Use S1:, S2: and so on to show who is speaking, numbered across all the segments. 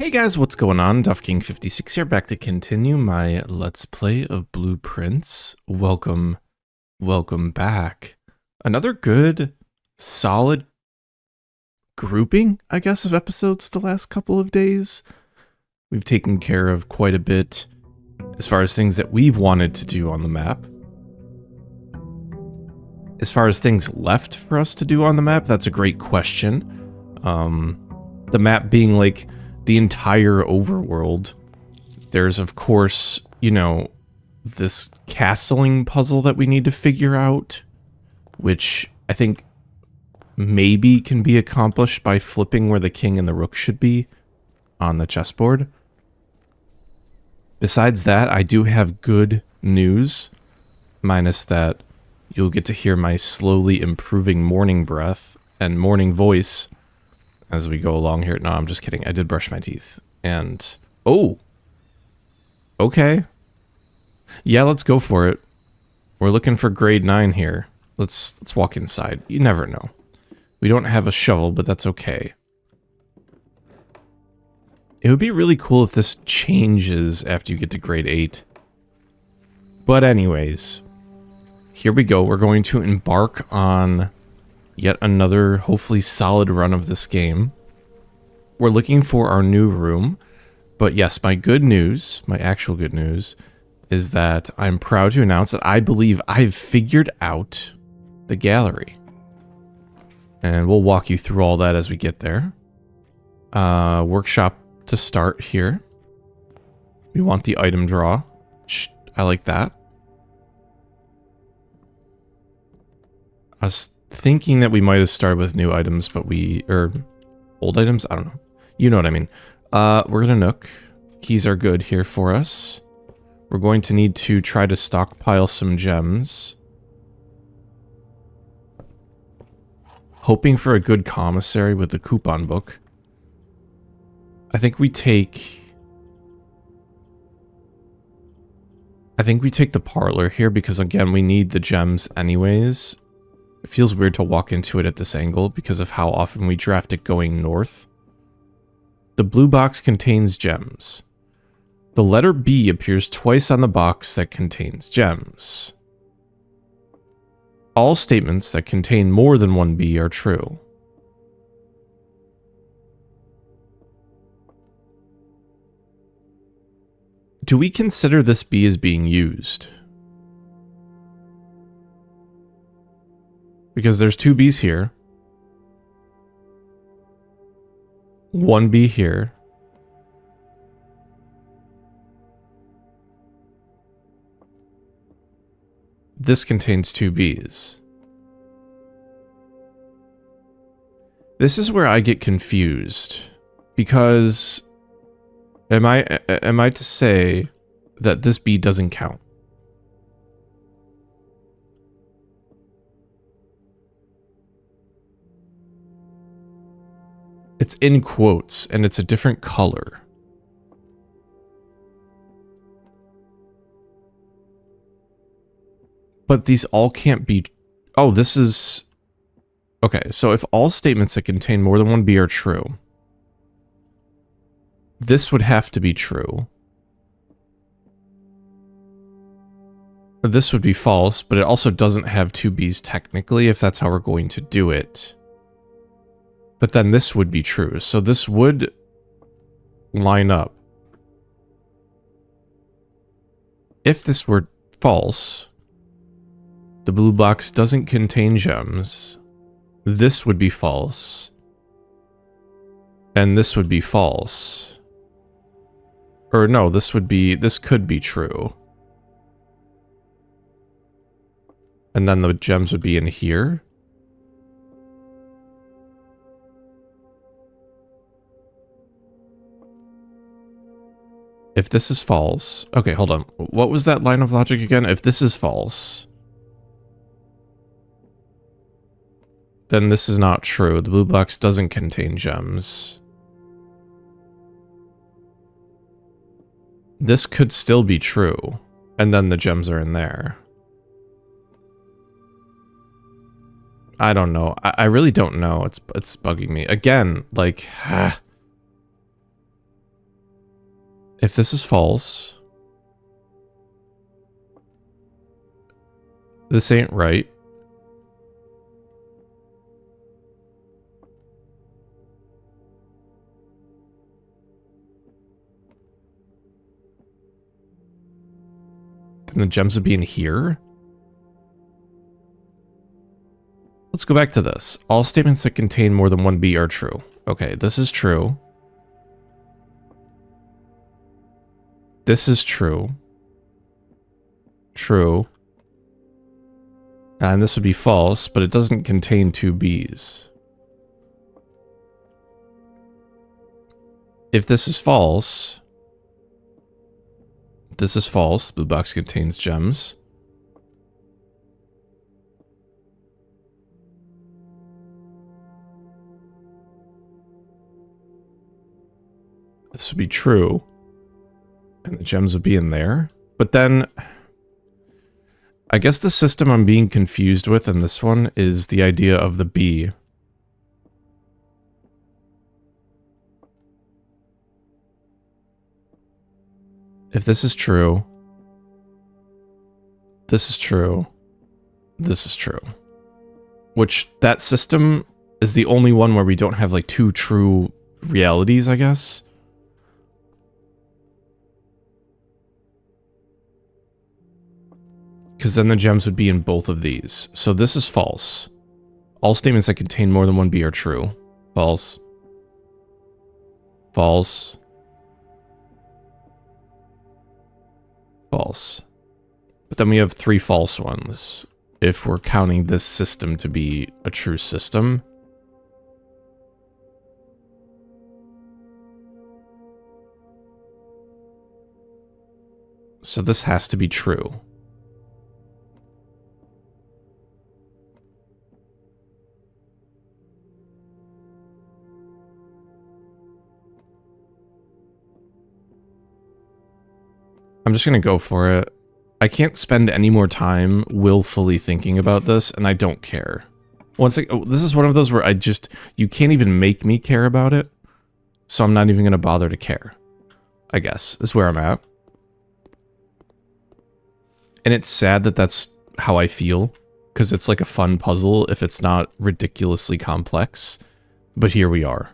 S1: Hey guys, what's going on? DuffKing56 here, back to continue my Let's Play of Blueprints. Welcome back. Another good, solid grouping, I guess, of episodes the last couple of days. We've taken care of quite a bit as far as things that we've wanted to do on the map. As far as things left for us to do on the map, that's a great question. The map being like the entire overworld. There's, of course, you know, this castling puzzle that we need to figure out, which I think maybe can be accomplished by flipping where the king and the rook should be on the chessboard. Besides that, I do have good news, minus that you'll get to hear my slowly improving morning breath and morning voice as we go along here. No, I'm just kidding. I did brush my teeth. And, oh, okay. Yeah, let's go for it. We're looking for grade 9 here. Let's walk inside. You never know. We don't have a shovel, but that's okay. It would be really cool if this changes after you get to grade 8. But anyways, here we go. We're going to embark on yet another, hopefully, solid run of this game. We're looking for our new room. But yes, my good news, my actual good news, is that I'm proud to announce that I believe I've figured out the gallery. And we'll walk you through all that as we get there. Workshop to start here. We want the item draw. I like that. I was thinking that we might have started with new items, but old items? I don't know. You know what I mean. We're gonna nook. Keys are good here for us. We're going to need to try to stockpile some gems. Hoping for a good commissary with the coupon book. I think we take the parlor here because, again, we need the gems anyways. It feels weird to walk into it at this angle because of how often we draft it going north. The blue box contains gems. The letter B appears twice on the box that contains gems. All statements that contain more than one B are true. Do we consider this B as being used? Because there's two Bs here. One B here. This contains two Bs. This is where I get confused. Because am I to say that this B doesn't count? It's in quotes, and it's a different color. But these all can't be... Oh, this is... Okay, so if all statements that contain more than one B are true, this would have to be true. This would be false, but it also doesn't have two Bs technically, if that's how we're going to do it. But then this would be true, so this would line up. If this were false, the blue box doesn't contain gems, this would be false, and this would be false. Or no, this could be true. And then the gems would be in here. If this is false... Okay, hold on. What was that line of logic again? If this is false, then this is not true. The blue box doesn't contain gems. This could still be true, and then the gems are in there. I don't know. I really don't know. It's bugging me. Again, like... If this is false, this ain't right. Then the gems would be in here. Let's go back to this. All statements that contain more than one B are true. Okay, this is true. This is true. True. And this would be false, but it doesn't contain two B's. If this is false, this is false. Blue box contains gems. This would be true. And the gems would be in there. But then, I guess the system I'm being confused with in this one is the idea of the B. If this is true, this is true, this is true. Which, that system is the only one where we don't have like two true realities, I guess. Because then the gems would be in both of these. So this is false. All statements that contain more than one B are true. False. False. False. But then we have three false ones, if we're counting this system to be a true system. So this has to be true. I'm just going to go for it. I can't spend any more time willfully thinking about this, and I don't care. This is one of those where you can't even make me care about it, so I'm not even going to bother to care, I guess, is where I'm at. And it's sad that that's how I feel, because it's like a fun puzzle if it's not ridiculously complex, but here we are.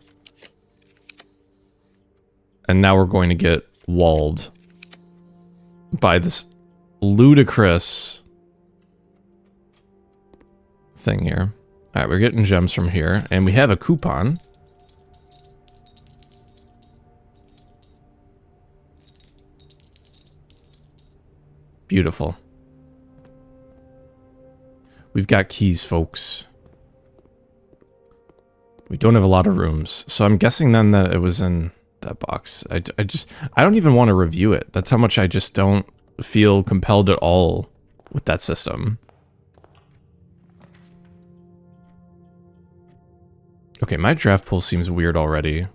S1: And now we're going to get walled by this ludicrous thing here. Alright, we're getting gems from here, and we have a coupon. Beautiful. We've got keys, folks. We don't have a lot of rooms, so I'm guessing then that it was in that box. I don't even want to review it. That's how much I just don't feel compelled at all with that system. Okay, my draft pool seems weird already.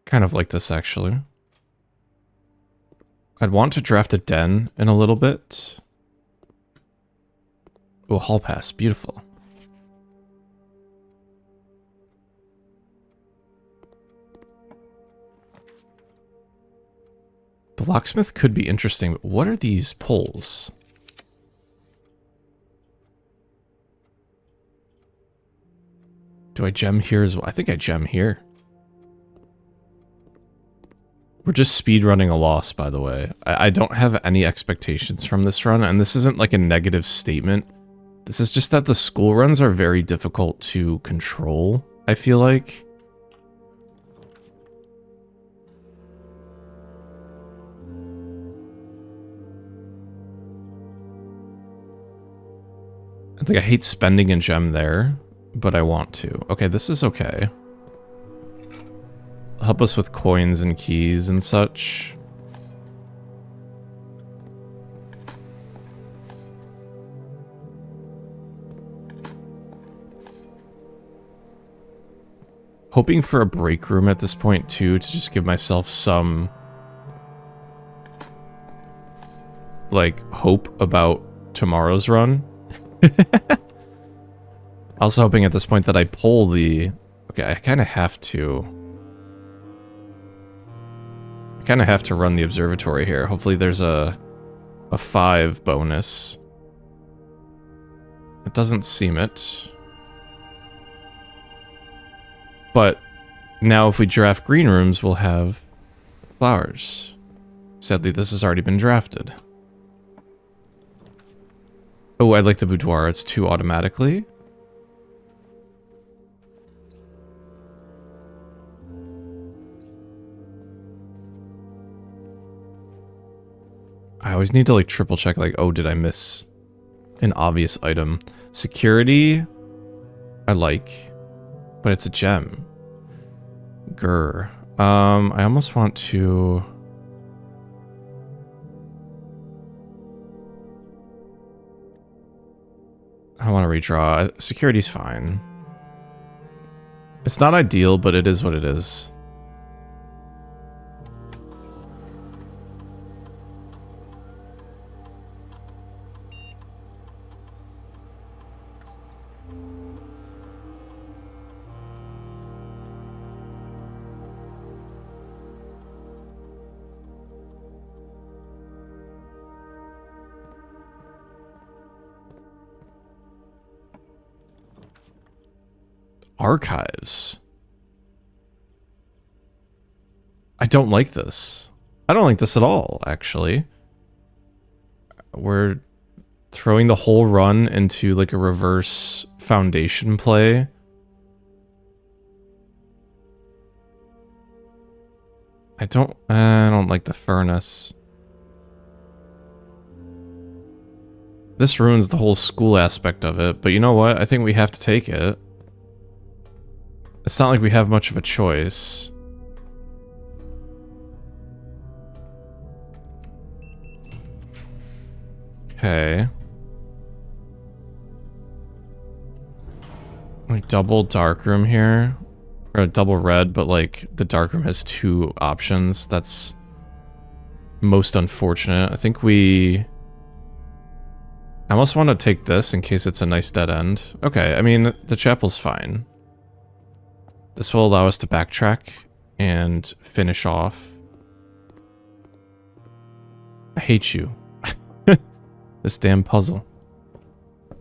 S1: Kind of like this, actually. I'd want to draft a den in a little bit. Oh, hall pass. Beautiful. The locksmith could be interesting, but what are these poles? Do I gem here as well? I think I gem here. We're just speedrunning a loss, by the way. I don't have any expectations from this run, and this isn't like a negative statement. This is just that the school runs are very difficult to control, I feel like. I think I hate spending a gem there, but I want to. Okay, this is okay. Help us with coins and keys and such. Hoping for a break room at this point too, to just give myself some like hope about tomorrow's run. I was hoping at this point that I pull the... Okay, I kind of have to... I kind of have to run the observatory here. Hopefully there's a 5 bonus. It doesn't seem it. But now if we draft green rooms, we'll have flowers. Sadly, this has already been drafted. Oh, I like the boudoir. It's 2 automatically. I always need to like triple check like, oh, did I miss an obvious item? Security, I like, but it's a gem. Grr. I almost want to... I don't want to redraw. Security's fine. It's not ideal, but it is what it is. Archives. I don't like this. I don't like this at all, actually. We're throwing the whole run into like a reverse foundation play. I don't like the furnace. This ruins the whole school aspect of it, but you know what? I think we have to take it. It's not like we have much of a choice. Okay. Like double darkroom here. Or a double red, but like the darkroom has 2 options. That's most unfortunate. I think I almost want to take this in case it's a nice dead end. Okay, I mean, the chapel's fine. This will allow us to backtrack and finish off. I hate you. This damn puzzle.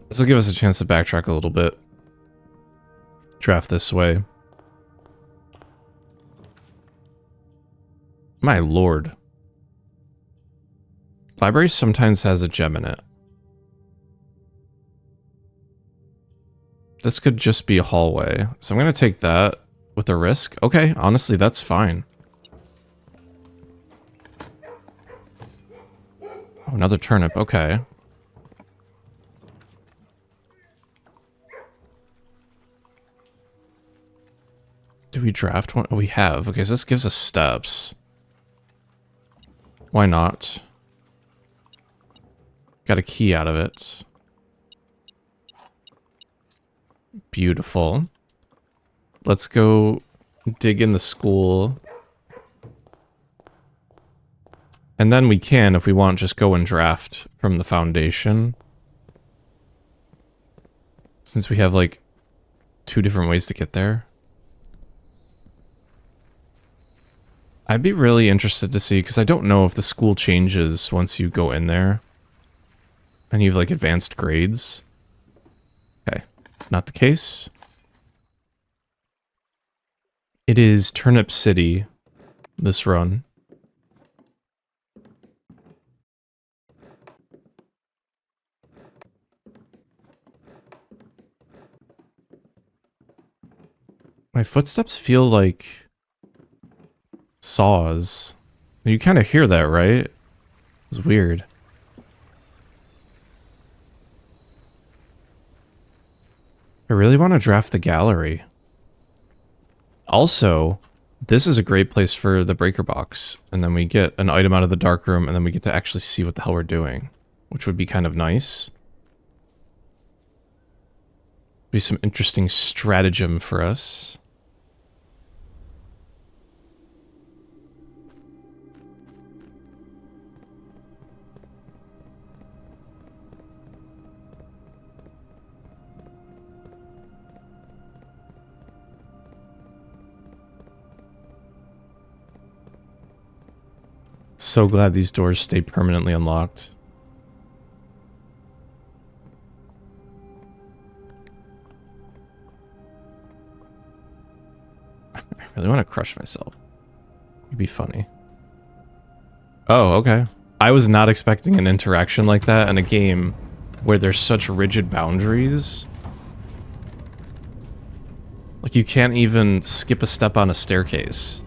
S1: This will give us a chance to backtrack a little bit. Draft this way. My lord. Library sometimes has a gem in it. This could just be a hallway. So I'm going to take that with a risk. Okay, honestly, that's fine. Oh, another turnip. Okay. Do we draft one? Oh, we have. Okay, so this gives us steps. Why not? Got a key out of it. Beautiful. Let's go dig in the school. And then we can, if we want, just go and draft from the foundation. Since we have, like, 2 different ways to get there. I'd be really interested to see, because I don't know if the school changes once you go in there. And you have, like, advanced grades. Okay, not the case. It is Turnip City, this run. My footsteps feel like saws. You kind of hear that, right? It's weird. I really want to draft the gallery. Also, this is a great place for the breaker box. And then we get an item out of the dark room, and then we get to actually see what the hell we're doing. Which would be kind of nice. Be some interesting stratagem for us. So glad these doors stay permanently unlocked. I really want to crush myself. It'd be funny. Oh, okay. I was not expecting an interaction like that in a game where there's such rigid boundaries. Like, you can't even skip a step on a staircase.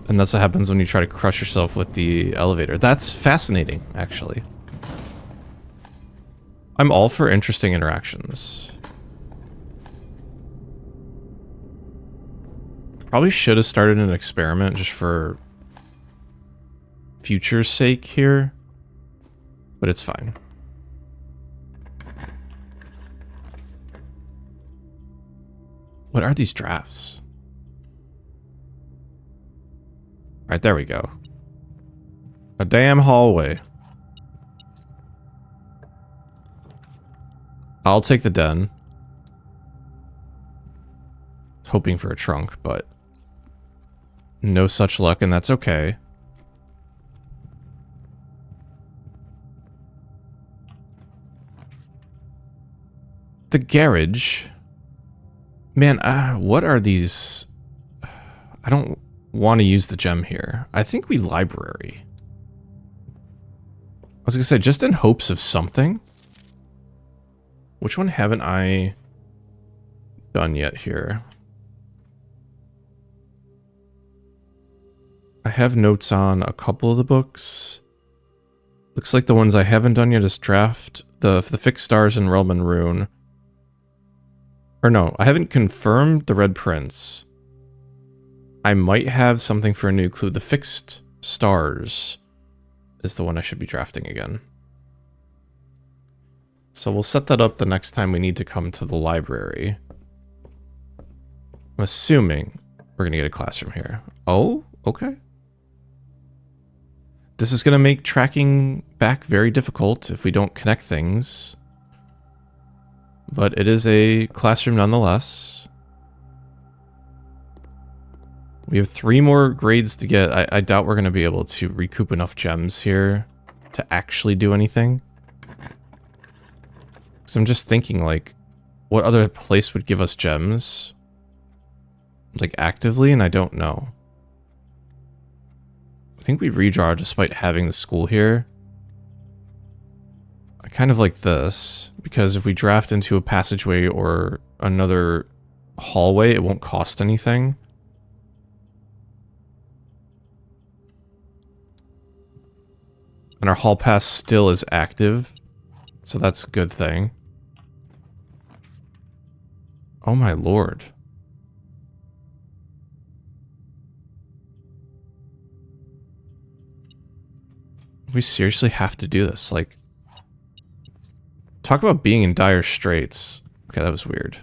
S1: And that's what happens when you try to crush yourself with the elevator. That's fascinating, actually. I'm all for interesting interactions. Probably should have started an experiment just for future's sake here. But it's fine. What are these drafts? Alright, there we go. A damn hallway. I'll take the den. Hoping for a trunk, but no such luck, and that's okay. The garage. Man, what are these? I don't want to use the gem here. I think we library. I was gonna say, just in hopes of something. Which one haven't I done yet here? I have notes on a couple of the books. Looks like the ones I haven't done yet is draft the fixed stars and realm and rune. Or no, I haven't confirmed the Red Prince. I might have something for a new clue. The fixed stars is the one I should be drafting again. So we'll set that up the next time we need to come to the library. I'm assuming we're going to get a classroom here. Oh, okay. This is going to make tracking back very difficult if we don't connect things. But it is a classroom nonetheless. We have 3 more grades to get. I doubt we're going to be able to recoup enough gems here to actually do anything. So I'm just thinking, like, what other place would give us gems? Like, actively, and I don't know. I think we redraw despite having the school here. I kind of like this, because if we draft into a passageway or another hallway, it won't cost anything. And our hall pass still is active, so that's a good thing. Oh my lord. We seriously have to do this, like... Talk about being in dire straits. Okay, that was weird.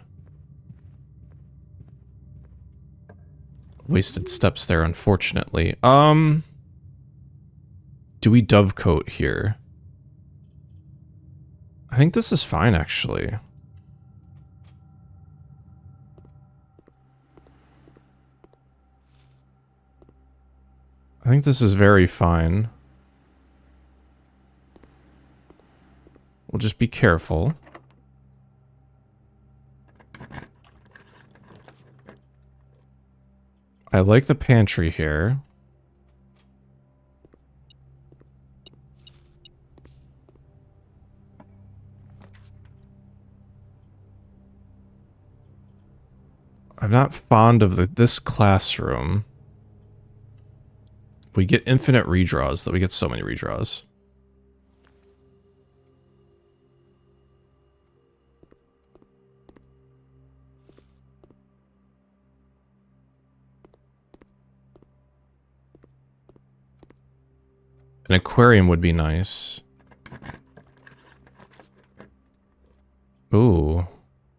S1: Wasted steps there, unfortunately. Do we dovecoat here? I think this is fine, actually. I think this is very fine. We'll just be careful. I like the pantry here. I'm not fond of this classroom. We get infinite redraws, though. We get so many redraws. An aquarium would be nice. Ooh.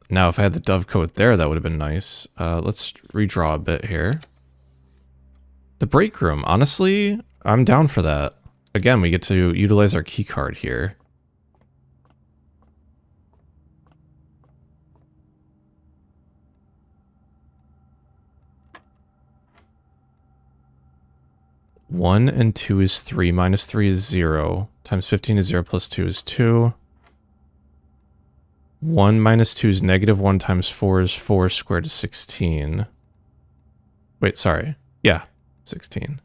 S1: Now, if I had the dovecoat there, that would have been nice. Let's redraw a bit here. The break room. Honestly, I'm down for that. Again, we get to utilize our key card here. 1 and 2 is 3, minus 3 is 0, times 15 is 0, plus 2 is 2. 1 minus 2 is negative 1 times 4 is 4 squared is 16. Wait, sorry. Yeah, 16.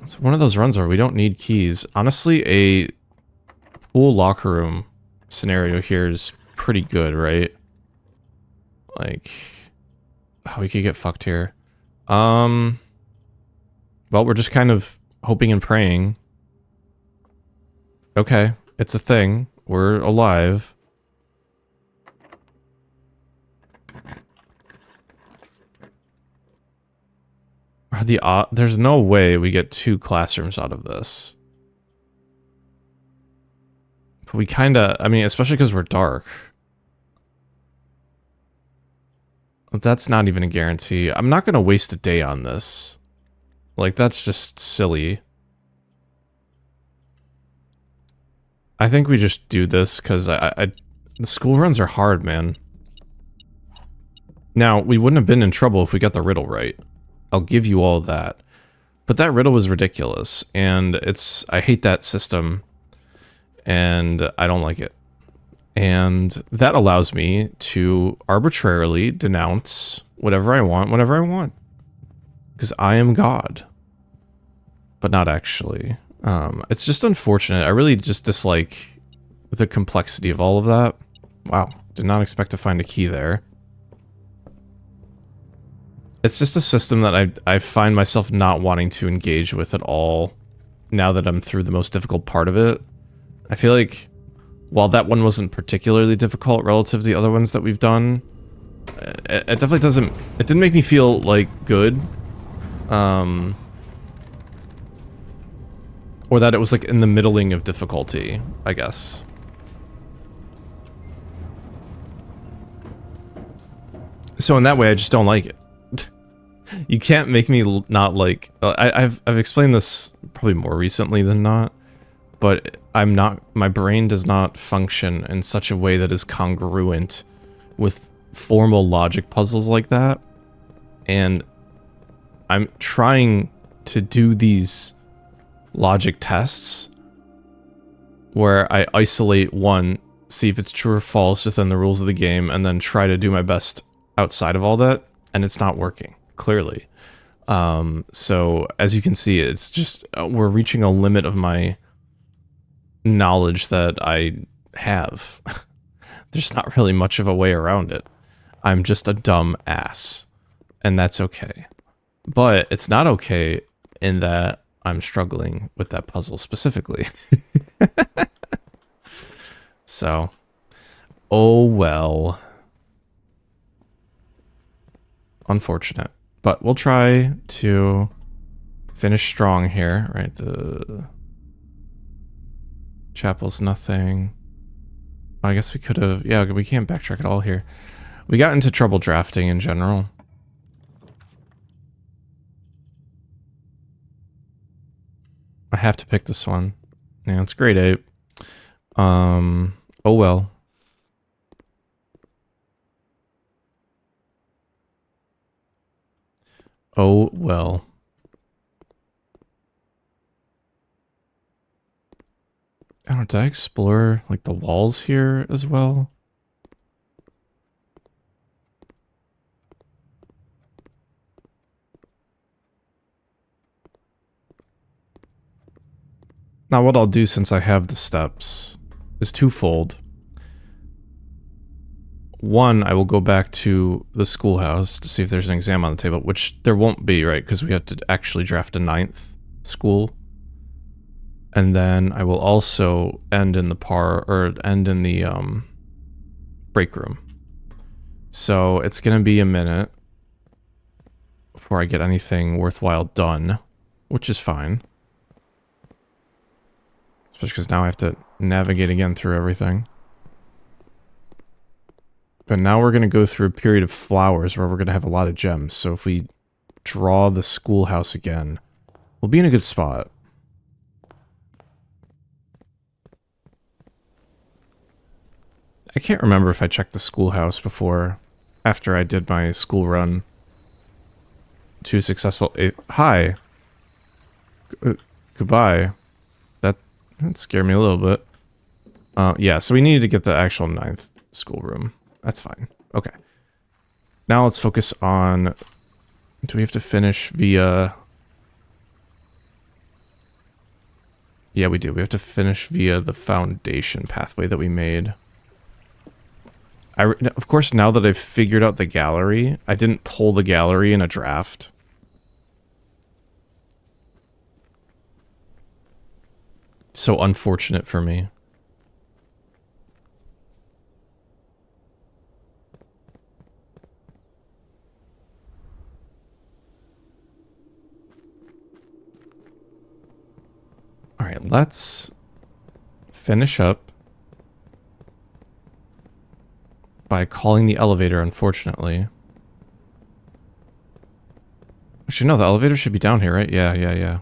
S1: It's one of those runs where we don't need keys. Honestly, a full locker room scenario here is pretty good, right? Like, oh, we could get fucked here. Well, we're just kind of hoping and praying. Okay, it's a thing. We're alive. There's no way we get 2 classrooms out of this. But we kinda, I mean, especially because we're dark. That's not even a guarantee. I'm not gonna waste a day on this. Like, that's just silly. I think we just do this because the school runs are hard, man. Now, we wouldn't have been in trouble if we got the riddle right. I'll give you all that. But that riddle was ridiculous, and I hate that system, and I don't like it. And that allows me to arbitrarily denounce whatever I want, whenever I want. Because I am God. But not actually. It's just unfortunate. I really just dislike the complexity of all of that. Wow, did not expect to find a key there. It's just a system that I find myself not wanting to engage with at all now that I'm through the most difficult part of it. I feel like while that one wasn't particularly difficult relative to the other ones that we've done, it definitely doesn't... It didn't make me feel, like, good. Or that it was, like, in the middling of difficulty, I guess. So in that way, I just don't like it. You can't make me not like... I've explained this probably more recently than not, but I'm not... My brain does not function in such a way that is congruent with formal logic puzzles like that. And I'm trying to do these logic tests where I isolate one, see if it's true or false within the rules of the game, and then try to do my best outside of all that, and it's not working, clearly. So, as you can see, it's just, we're reaching a limit of my knowledge that I have. There's not really much of a way around it. I'm just a dumb ass, and that's okay. But it's not okay in that I'm struggling with that puzzle specifically. So, oh well. Unfortunate. But we'll try to finish strong here, right? The chapel's nothing. I guess we could have... Yeah, we can't backtrack at all here. We got into trouble drafting in general. I have to pick this one. Yeah, it's grade 8. Oh well. Oh well. I don't know, did I explore like the walls here as well? Now what I'll do since I have the steps is twofold. One, I will go back to the schoolhouse to see if there's an exam on the table, which there won't be, right? Because we have to actually draft a 9th school. And then I will also end in the break room. So it's gonna be a minute before I get anything worthwhile done, which is fine. Especially because now I have to navigate again through everything. But now we're going to go through a period of flowers where we're going to have a lot of gems. So if we draw the schoolhouse again, we'll be in a good spot. I can't remember if I checked the schoolhouse after I did my school run. 2 successful... Hi. Goodbye. That scared me a little bit. Yeah, so we needed to get the actual 9th schoolroom. That's fine. Okay. Now let's focus on... Do we have to finish via... Yeah, we do. We have to finish via the foundation pathway that we made. Of course, now that I've figured out the gallery, I didn't pull the gallery in a draft. So unfortunate for me. All right, let's finish up by calling the elevator, unfortunately. Actually, no, the elevator should be down here, right? Yeah.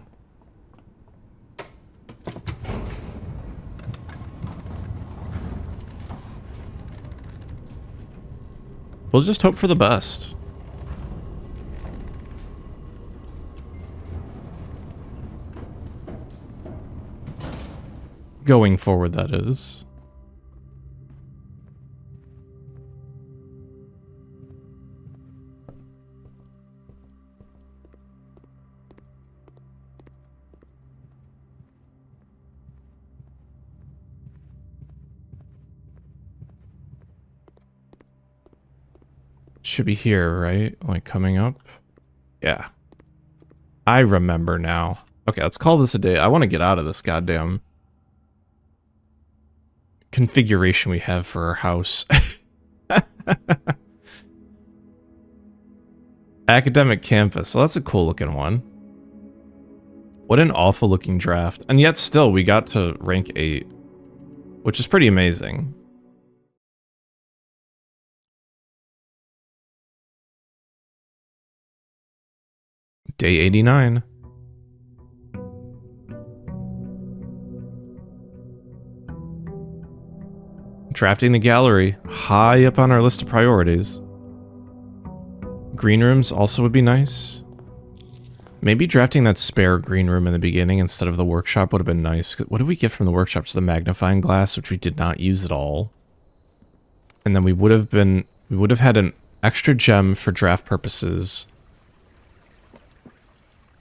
S1: We'll just hope for the best. Going forward, that is. Should be here, right? Like coming up? Yeah. I remember now. Okay, let's call this a day. I want to get out of this goddamn configuration we have for our house. Academic campus. So that's a cool looking one. What an awful looking draft. And yet still we got to rank 8, which is pretty amazing. Day 89. Drafting the gallery, high up on our list of priorities. Green rooms also would be nice. Maybe drafting that spare green room in the beginning instead of the workshop would have been nice. What did we get from the workshop? So the magnifying glass, which we did not use at all. And then we would have had an extra gem for draft purposes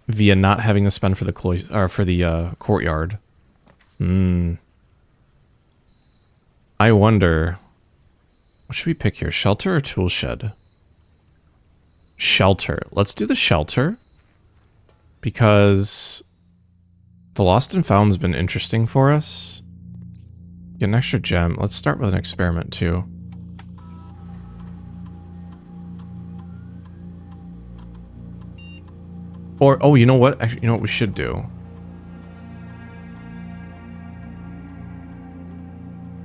S1: via not having to spend for the courtyard. I wonder, what should we pick here? Shelter or tool shed? Shelter. Let's do the shelter. Because the Lost and Found's been interesting for us. Get an extra gem. Let's start with an experiment too. Or, oh, you know what? Actually, you know what we should do?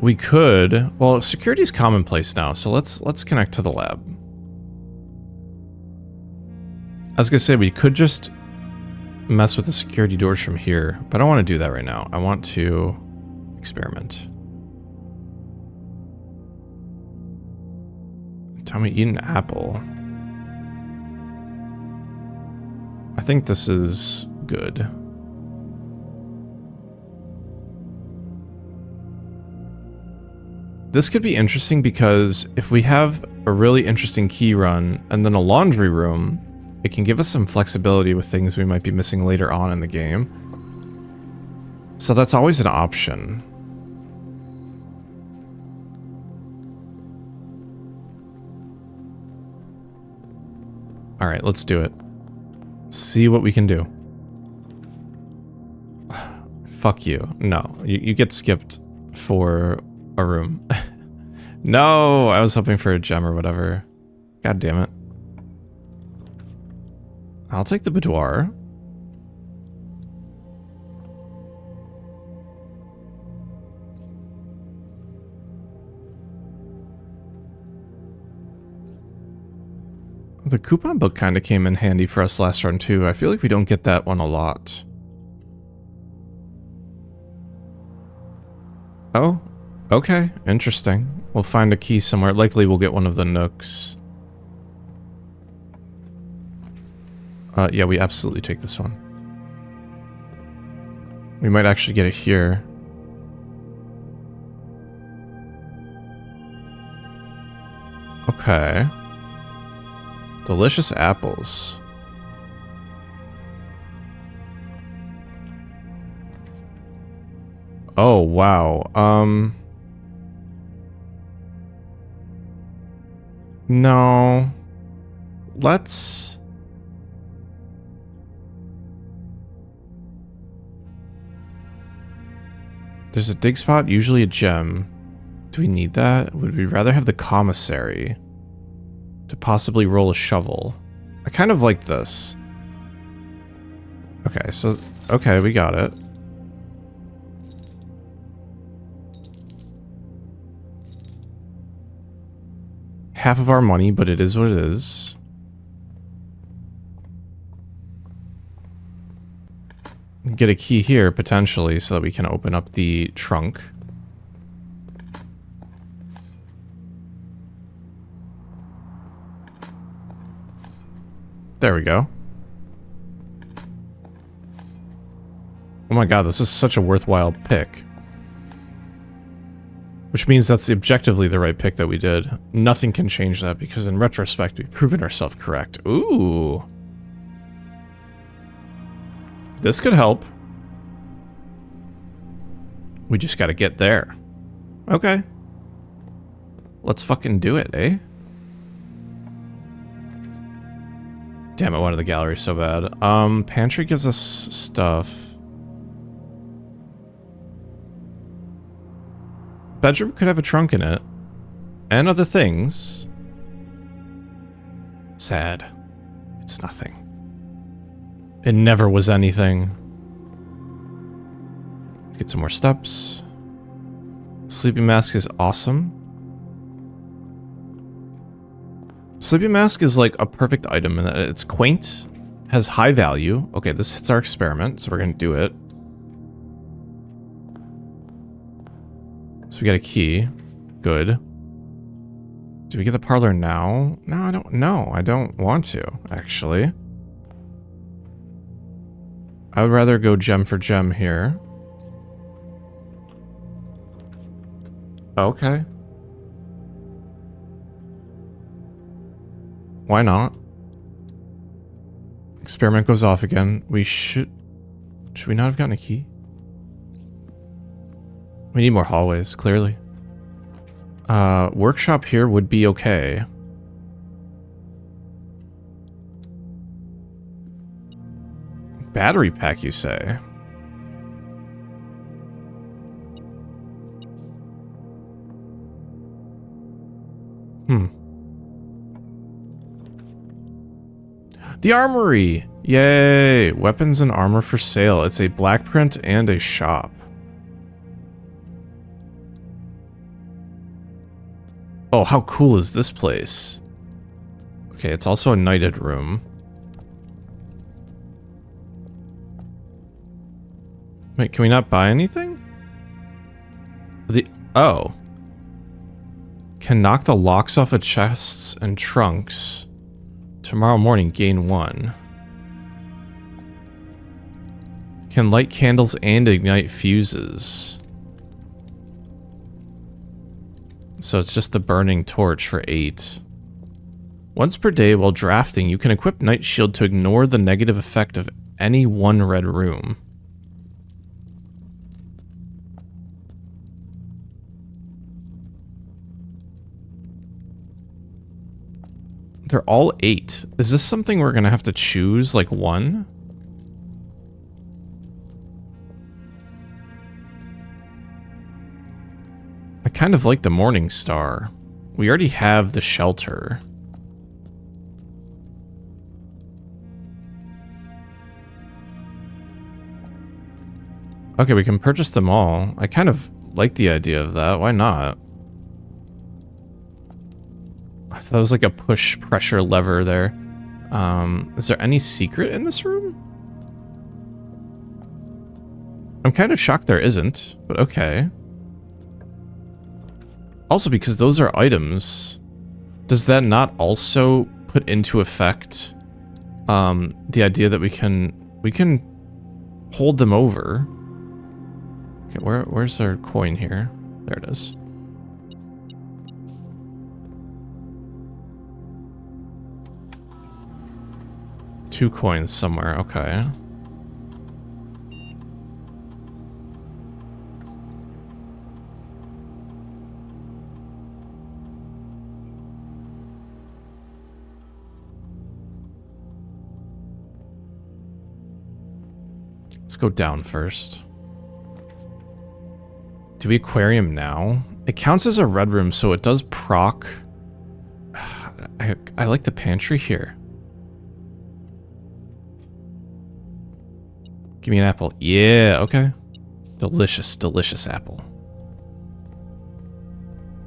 S1: We could, well, security's commonplace now, so let's connect to the lab. I was gonna say we could just mess with the security doors from here, but I don't want to do that right now. I want to experiment. Tell me, eat an apple. I think this is good. This could be interesting because if we have a really interesting key run and then a laundry room, it can give us some flexibility with things we might be missing later on in the game. So that's always an option. All right, let's do it. See what we can do. Fuck you. No, you get skipped for a room. No, I was hoping for a gem or whatever. God damn it. I'll take the boudoir. The coupon book kind of came in handy for us last run too. I feel like we don't get that one a lot. Oh, okay, interesting. We'll find a key somewhere. Likely we'll get one of the nooks. Yeah, we absolutely take this one. We might actually get it here. Okay. Delicious apples. Oh, wow. No. Let's... There's a dig spot, usually a gem. Do we need that? Would we rather have the commissary to possibly roll a shovel? I kind of like this. Okay, so... Okay, we got it. Half of our money, but it is what it is. Get a key here, potentially, so that we can open up the trunk. There we go. Oh my god, this is such a worthwhile pick. Which means that's objectively the right pick that we did. Nothing can change that, because in retrospect, we've proven ourselves correct. Ooh. This could help. We just gotta get there. Okay. Let's fucking do it, eh? Damn, I wanted the gallery so bad. Pantry gives us stuff. Bedroom could have a trunk in it. And other things. Sad. It's nothing. It never was anything. Let's get some more steps. Sleeping mask is awesome. Sleeping mask is like a perfect item in that it's quaint, has high value. Okay, this hits our experiment, so we're gonna do it. So we got a key. Good. Do we get the parlor now? No, I don't know. I don't want to, actually. I would rather go gem for gem here. Okay. Why not? Experiment goes off again. We should... Should we not have gotten a key? We need more hallways, clearly. Workshop here would be okay. Battery pack, you say? The armory! Yay! Weapons and armor for sale. It's a black print and a shop. Oh, how cool is this place? Okay, it's also a knighted room. Wait, can we not buy anything? Oh. Can knock the locks off of chests and trunks. Tomorrow morning, gain 1. Can light candles and ignite fuses. So it's just the burning torch for 8. Once per day while drafting, you can equip Night Shield to ignore the negative effect of any one red room. They're all 8. Is this something we're gonna have to choose, like, one? I kind of like the Morning Star. We already have the shelter. Okay, we can purchase them all. I kind of like the idea of that. Why not? I thought it was like a push pressure lever there. Is there any secret in this room? I'm kind of shocked there isn't, but okay. Also, because those are items, does that not also put into effect the idea that we can hold them over. Okay, where's our coin here? There it is. Two coins somewhere, okay. Let's go down first. Do we aquarium now? It counts as a red room, so it does proc. I like the pantry here. Give me an apple. Yeah, okay. Delicious, delicious apple.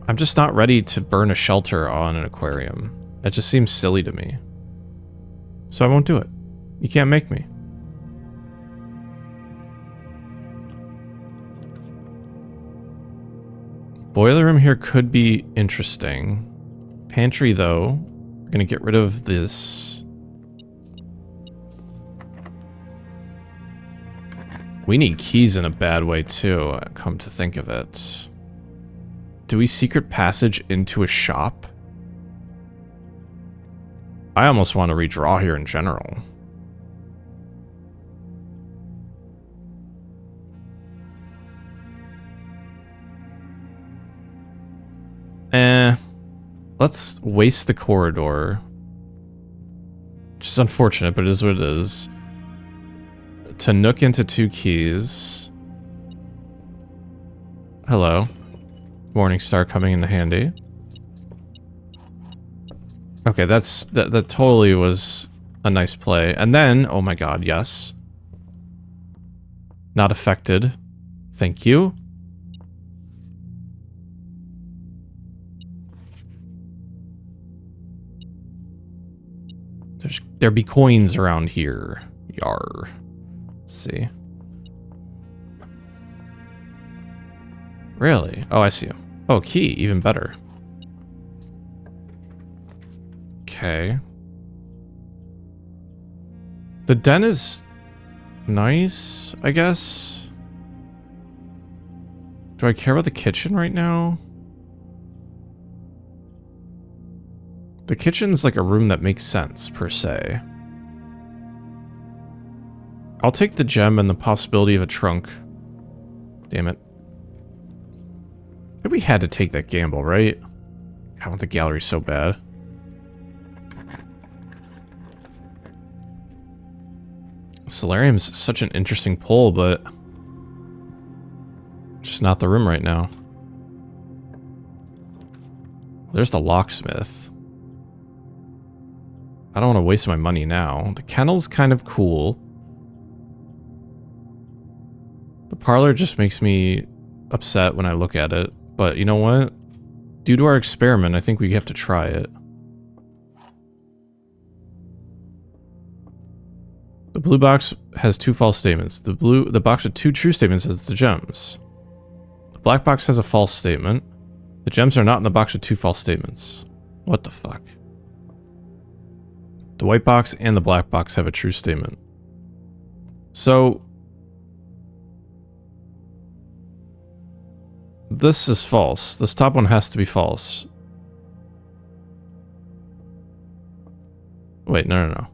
S1: I'm just not ready to burn a shelter on an aquarium. That just seems silly to me. So I won't do it. You can't make me. Boiler room here could be interesting. Pantry, though. We're gonna get rid of this. We need keys in a bad way, too, come to think of it. Do we secret passage into a shop? I almost want to redraw here in general. Let's waste the corridor. Which is unfortunate, but it is what it is. To nook into 2 keys. Hello. Morningstar coming in handy. Okay, that totally was a nice play. And then, oh my god, yes. Not affected. Thank you. There be coins around here. Yar. Let's see. Really? Oh, I see you. Oh, key. Even better. Okay. The den is nice, I guess. Do I care about the kitchen right now? The kitchen's like a room that makes sense, per se. I'll take the gem and the possibility of a trunk. Damn it. We had to take that gamble, right? I want the gallery so bad. Solarium's such an interesting pull, but just not the room right now. There's the locksmith. I don't want to waste my money now. The kennel's kind of cool. The parlor just makes me upset when I look at it. But you know what? Due to our experiment, I think we have to try it. The blue box has 2 false statements. The box with 2 true statements has the gems. The black box has a false statement. The gems are not in the box with 2 false statements. What the fuck? The white box and the black box have a true statement. So this is false. This top one has to be false. Wait, no.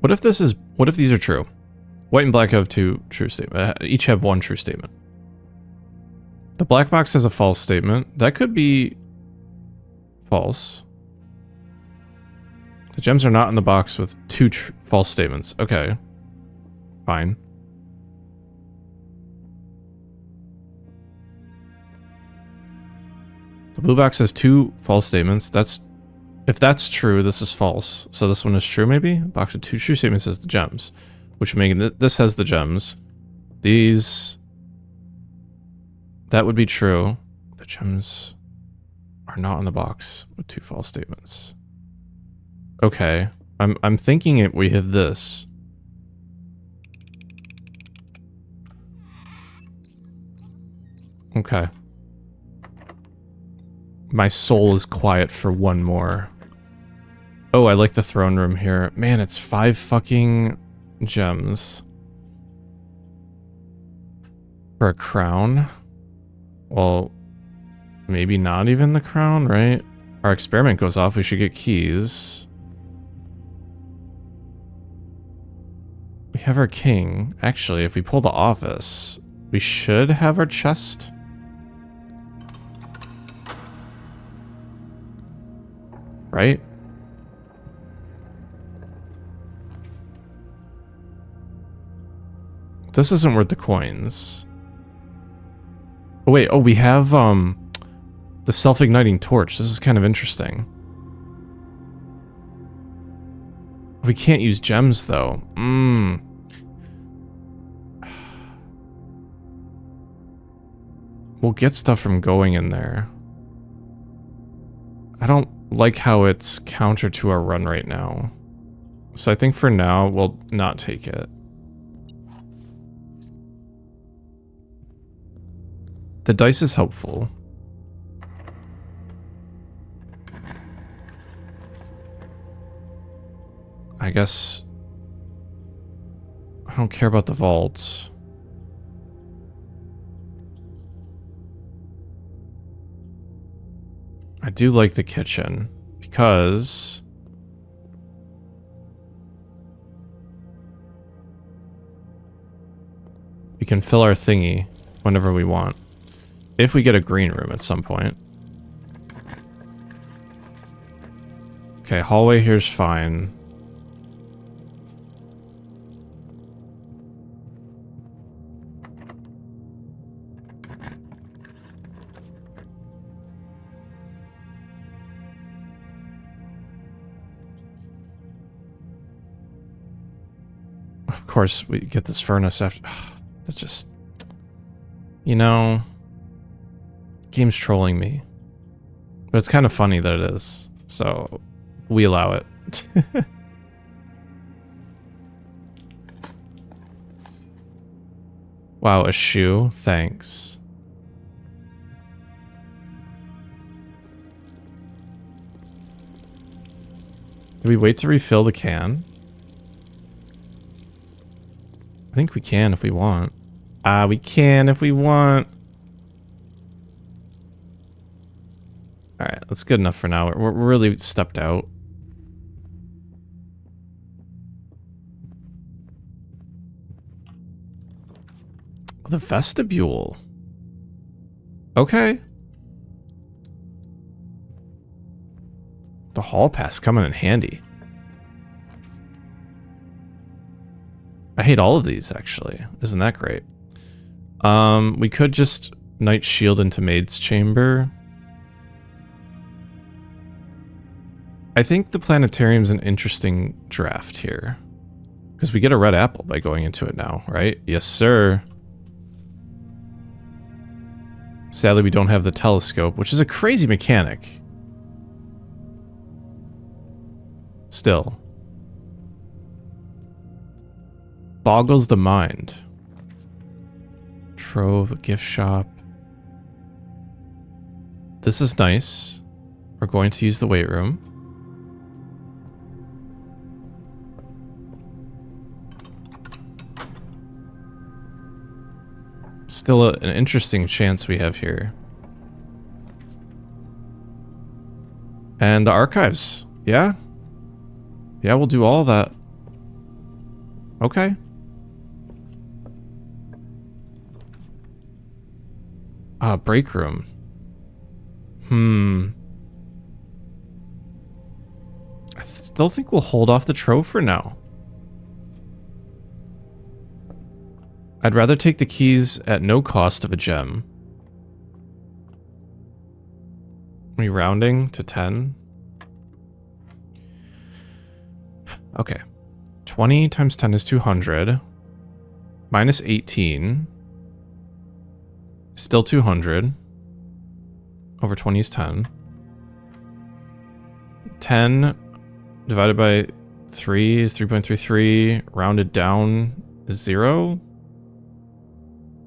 S1: What if these are true? White and black have 2 true statements. Each have 1 true statement. The black box has a false statement. That could be false. The gems are not in the box with 2 false statements. Okay. Fine. The blue box has 2 false statements. If that's true, this is false. So this one is true, maybe? Box with 2 true statements has the gems. Which make this has the gems. The That would be true. The gems are not in the box with 2 false statements. Okay. I'm thinking we have this. Okay. My soul is quiet for one more. Oh, I like the throne room here. Man, it's 5 fucking gems. For a crown? Well, maybe not even the crown, right? Our experiment goes off, we should get keys. We have our king. Actually, if we pull the office, we should have our chest. Right? This isn't worth the coins. Oh wait, oh we have the self-igniting torch. This is kind of interesting. We can't use gems though. We'll get stuff from going in there. I don't like how it's counter to our run right now. So I think for now, we'll not take it. The dice is helpful. I guess I don't care about the vault. I do like the kitchen because we can fill our thingy whenever we want. If we get a green room at some point. Okay, hallway here's fine. Of course, we get this furnace after. That's just, you know, game's trolling me. But it's kind of funny that it is, so we allow it. Wow, a shoe? Thanks. Do we wait to refill the can? I think we can if we want. We can if we want. Alright, that's good enough for now. We're really stepped out. The vestibule. Okay. The hall pass coming in handy. I hate all of these, actually. Isn't that great? We could just Knight Shield into Maid's Chamber. I think the planetarium's an interesting draft here. Because we get a red apple by going into it now, right? Yes, sir. Sadly, we don't have the telescope, which is a crazy mechanic. Still. Boggles the mind. Trove, gift shop. This is nice. We're going to use the weight room. Still an interesting chance we have here. And the archives. Yeah. Yeah, we'll do all that. Okay. Break room. I still think we'll hold off the trove for now. I'd rather take the keys at no cost of a gem. Are we rounding to 10? Okay. 20 times 10 is 200. Minus 18. Still 200. Over 20 is 10. 10 divided by 3 is 3.33. Rounded down is 0.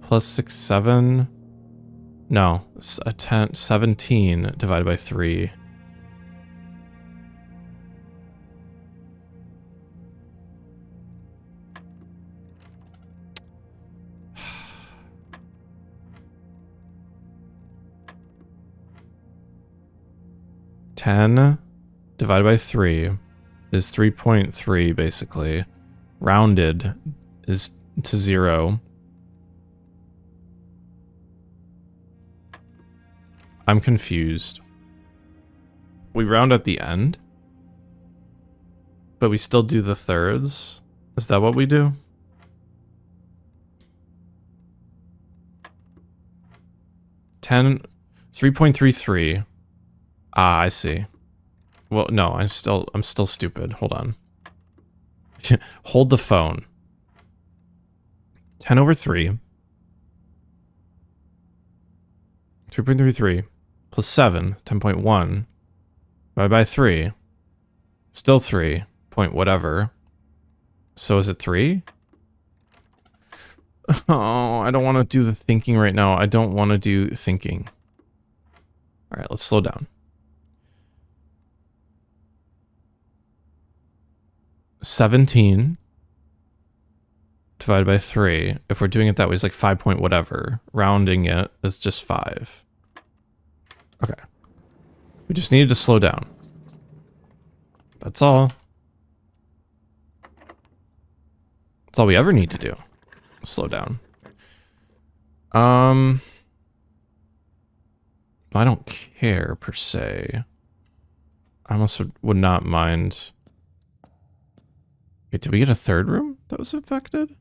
S1: Plus 6, 7. No, it's a 10, 17 divided by 3. Ten divided by 3 is 3.3 basically. Rounded is to 0. I'm confused. We round at the end, but we still do the thirds. Is that what we do? Ten, 3.33. Ah, I see. Well, no, I'm still stupid. Hold on. Hold the phone. 10 over 3. 3.33 plus 7, 10.1. Divided by 3. Still 3 point whatever. So is it 3? Oh, I don't want to do the thinking right now. I don't want to do thinking. All right, let's slow down. 17 divided by 3. If we're doing it that way, it's like 5 point whatever. Rounding it is just 5. Okay. We just needed to slow down. That's all. That's all we ever need to do. Slow down. I don't care per se. I almost would not mind. Wait, did we get a third room that was affected?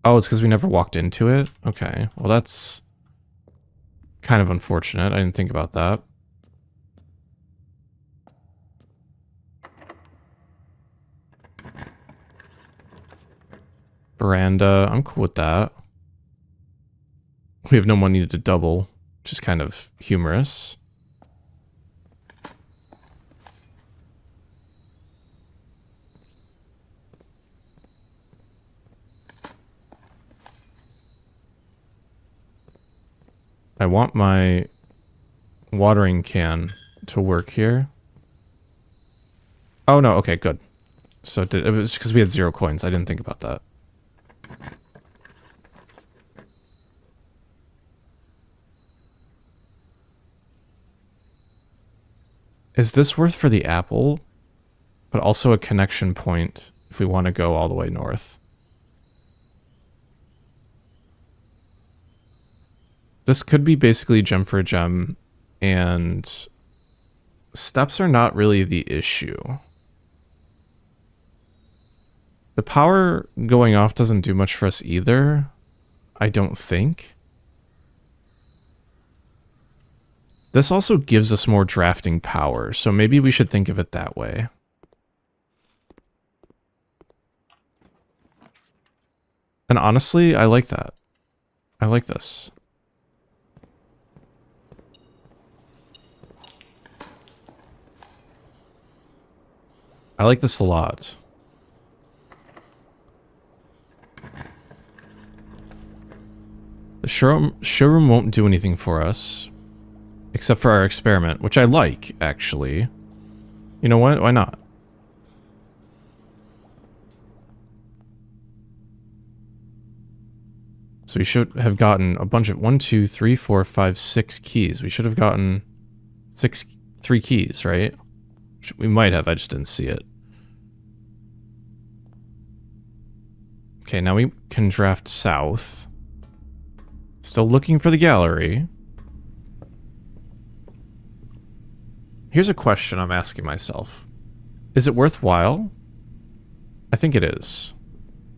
S1: Oh, it's because we never walked into it? Okay, well that's kind of unfortunate. I didn't think about that. Veranda, I'm cool with that. We have no money to double, which is kind of humorous. I want my watering can to work here. Oh no, okay, good. So it was because we had 0 coins. I didn't think about that. Is this worth for the apple? But also a connection point if we want to go all the way north. This could be basically gem for a gem, and steps are not really the issue. The power going off doesn't do much for us either, I don't think. This also gives us more drafting power, so maybe we should think of it that way. And honestly, I like that. I like this. I like this a lot. The showroom won't do anything for us. Except for our experiment, which I like, actually. You know what? Why not? So we should have gotten a bunch of 1, 2, 3, 4, 5, 6 keys. We should have gotten 3 keys, right? We might have, I just didn't see it. Okay, now we can draft south. Still looking for the gallery. Here's a question I'm asking myself. Is it worthwhile? I think it is.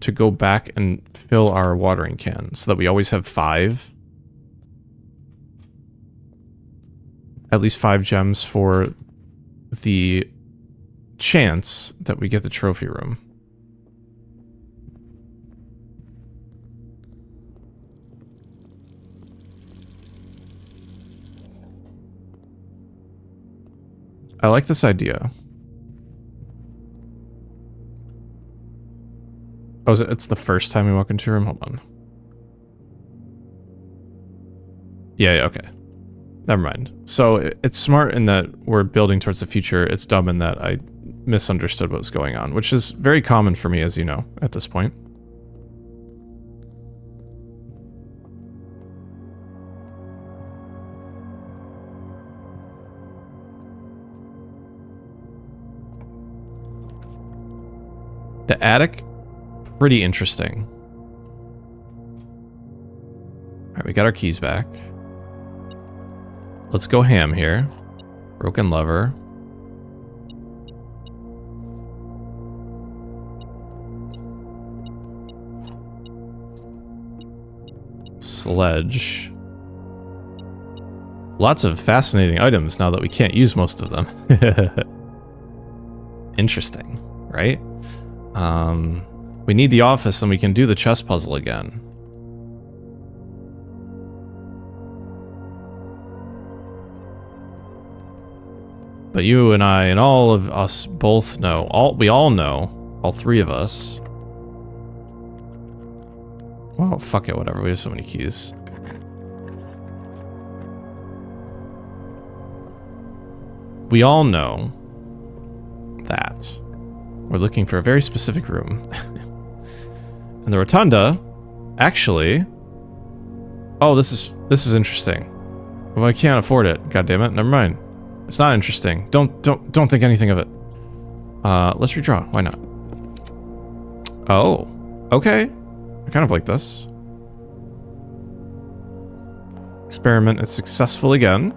S1: To go back and fill our watering can so that we always have 5. At least 5 gems for the chance that we get the trophy room. I like this idea. Oh, it's the first time we walk into a room? Hold on. Yeah, okay. Never mind. So it's smart in that we're building towards the future. It's dumb in that I misunderstood what was going on, which is very common for me, as you know, at this point. The attic, pretty interesting. All right, we got our keys back. Let's go ham here. Broken lever. Sledge. Lots of fascinating items now that we can't use most of them. Interesting, right? We need the office and we can do the chess puzzle again. But you and I and all of us both know, we all know, all three of us. Well, fuck it, whatever, we have so many keys. We all know that we're looking for a very specific room. And the rotunda, actually... Oh, this is interesting. Well, I can't afford it. God damn it, never mind. It's not interesting. Don't think anything of it. Let's redraw. Why not? Oh, okay. I kind of like this. Experiment is successful again.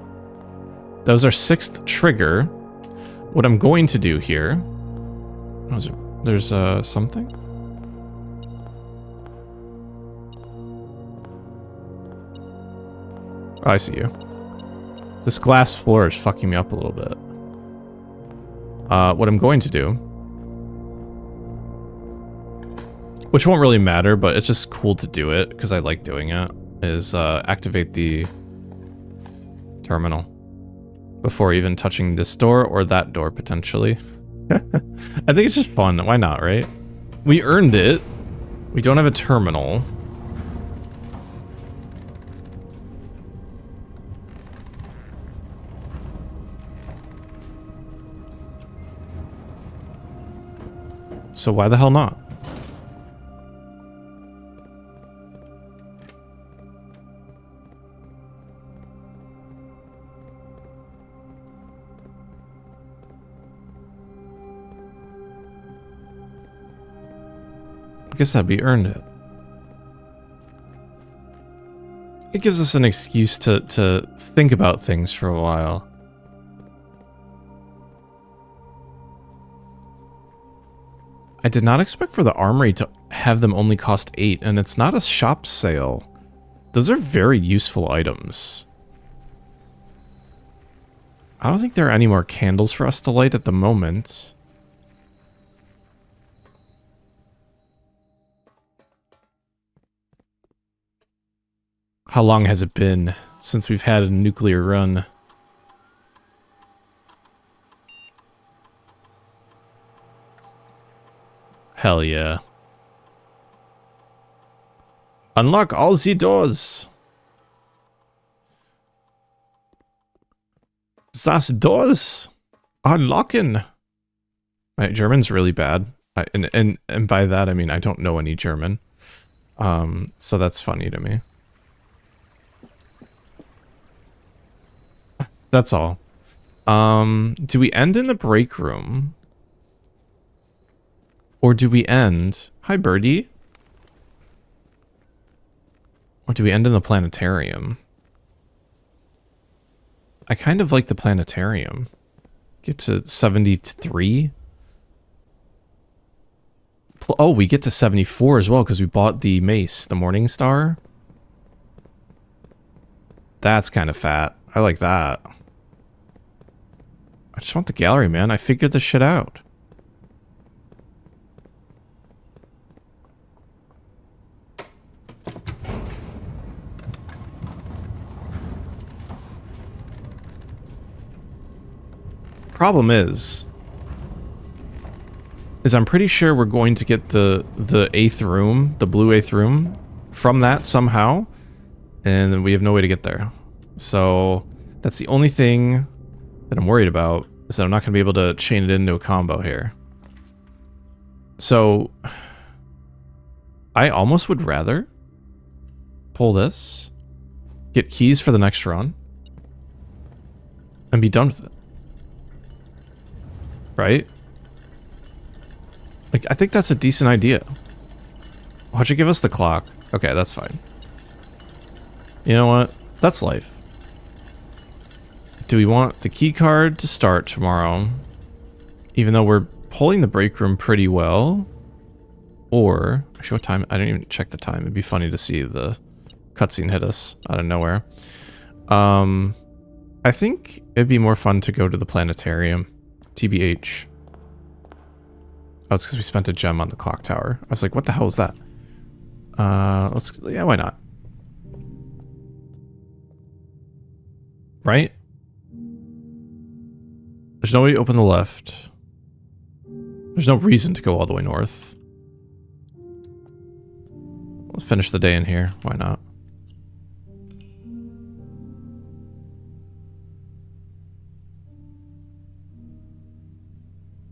S1: That was our 6th trigger. What I'm going to do here... There's something? Oh, I see you. This glass floor is fucking me up a little bit. What I'm going to do, which won't really matter, but it's just cool to do it because I like doing it, is activate the terminal before even touching this door or that door potentially. I think it's just fun. Why not, right? We earned it. We don't have a terminal. So why the hell not? I guess that'd be earned it. It gives us an excuse to think about things for a while. I did not expect for the armory to have them only cost 8, and it's not a shop sale. Those are very useful items. I don't think there are any more candles for us to light at the moment. How long has it been since we've had a nuclear run? Hell yeah. Unlock all the doors. Those doors are locking. My German's really bad. And by that I mean I don't know any German. So that's funny to me. That's all. Do we end in the break room? Or do we end... Hi, birdie. Or do we end in the planetarium? I kind of like the planetarium. Get to 73? Oh, we get to 74 as well because we bought the mace, the Morning Star. That's kind of fat. I like that. I just want the gallery, man. I figured this shit out. Problem is I'm pretty sure we're going to get the 8th room, the blue 8th room, from that somehow, and we have no way to get there. So that's the only thing that I'm worried about, is that I'm not going to be able to chain it into a combo here. So I almost would rather pull this, get keys for the next run, and be done with it. Right? Like, I think that's a decent idea. Why'd you give us the clock? Okay, that's fine. You know what? That's life. Do we want the key card to start tomorrow? Even though we're pulling the break room pretty well? Or, actually, what time? I didn't even check the time. It'd be funny to see the cutscene hit us out of nowhere. I think it'd be more fun to go to the planetarium. TBH. Oh, it's because we spent a gem on the clock tower. I was like, what the hell is that? Yeah, why not? Right? There's no way to open the left. There's no reason to go all the way north. Let's finish the day in here. Why not?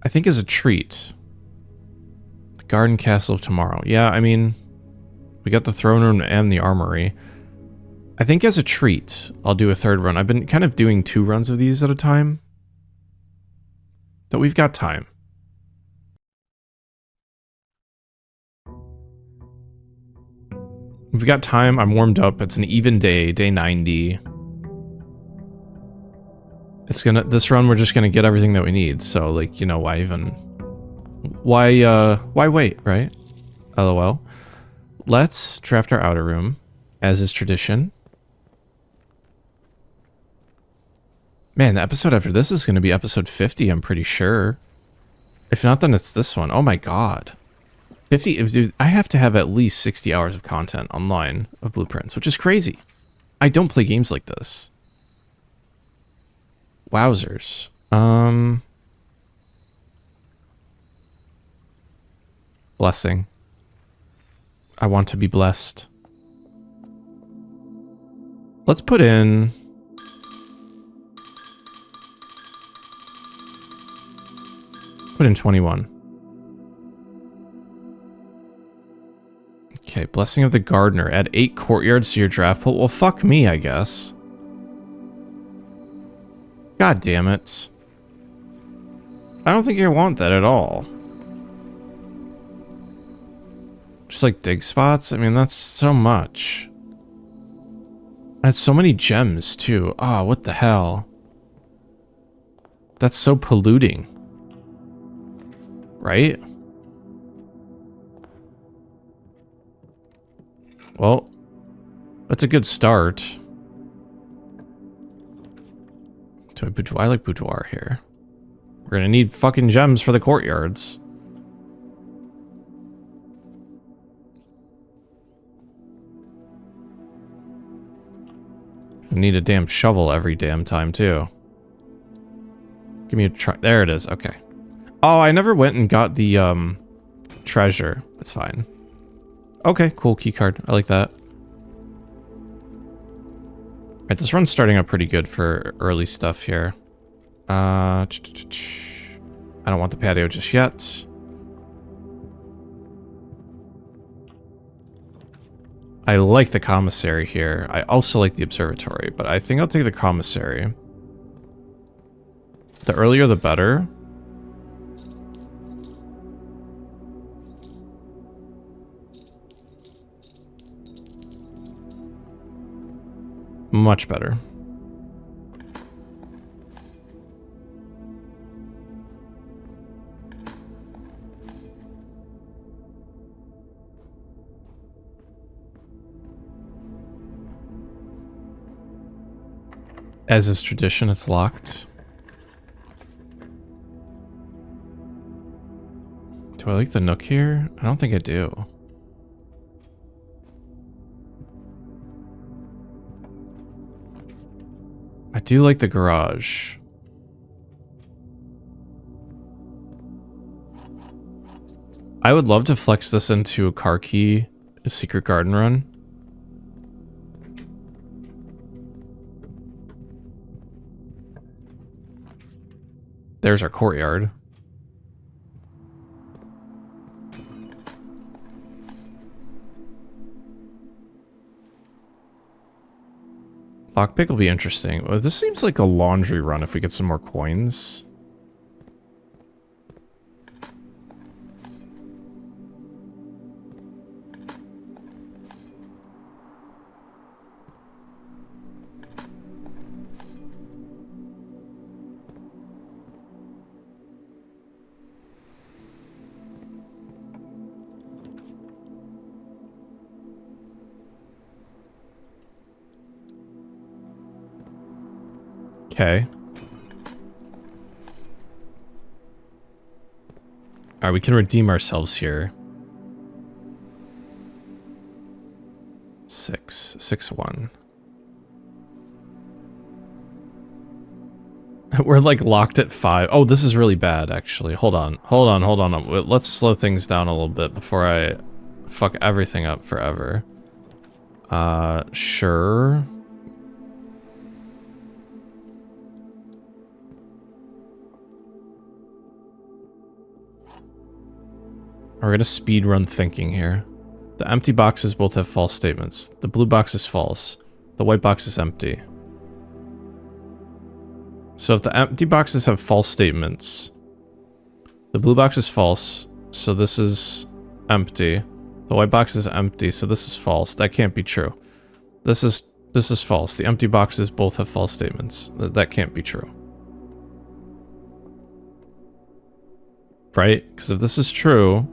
S1: I think as a treat, the Garden Castle of Tomorrow. Yeah, I mean, we got the throne room and the armory. I think as a treat, I'll do a 3rd run. I've been kind of doing 2 runs of these at a time. But we've got time. We've got time. I'm warmed up. It's an even day, day 90. This run, we're just gonna get everything that we need. So, like, you know, why wait, right? LOL. Let's draft our outer room, as is tradition. Man, the episode after this is gonna be episode 50, I'm pretty sure. If not, then it's this one. Oh my god. 50, dude, I have to have at least 60 hours of content online of blueprints, which is crazy. I don't play games like this. Wowzers. Blessing. I want to be blessed. Let's put in... Put in 21. Okay, Blessing of the Gardener. Add 8 courtyards to your draft pool. Well, fuck me, I guess. God damn it. I don't think I want that at all. Just like dig spots? I mean, that's so much. That's so many gems, too. Ah, what the hell? That's so polluting. Right? Well, that's a good start. Do I like boudoir here? We're gonna need fucking gems for the courtyards. We need a damn shovel every damn time, too. Give me a try. There it is. Okay. Oh, I never went and got the, treasure. That's fine. Okay, cool. Keycard. I like that. Alright, this run's starting out pretty good for early stuff here. I don't want the patio just yet. I like the commissary here. I also like the observatory, but I think I'll take the commissary. The earlier the better. Much better. As is tradition, it's locked. Do I like the nook here? I don't think I do. I do like the garage. I would love to flex this into a car key, a secret garden run. There's our courtyard. Lockpick will be interesting. Well, this seems like a laundry run if we get some more coins. Okay. Alright, we can redeem ourselves here. 6-1. We're like locked at 5. Oh, this is really bad, actually. Hold on. Let's slow things down a little bit before I fuck everything up forever. Sure. We're gonna speedrun thinking here. The empty boxes both have false statements. The blue box is false. The white box is empty. So if the empty boxes have false statements, the blue box is false, so this is empty. The white box is empty, so this is false. That can't be true. This is false. The empty boxes both have false statements. That can't be true. Right? Because if this is true,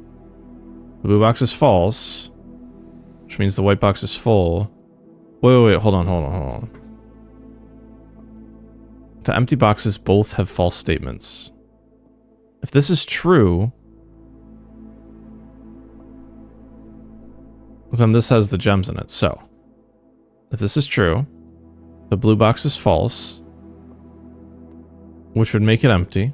S1: the blue box is false, which means the white box is full. Wait, hold on. The empty boxes both have false statements. If this is true, then this has the gems in it. So, if this is true, the blue box is false, which would make it empty.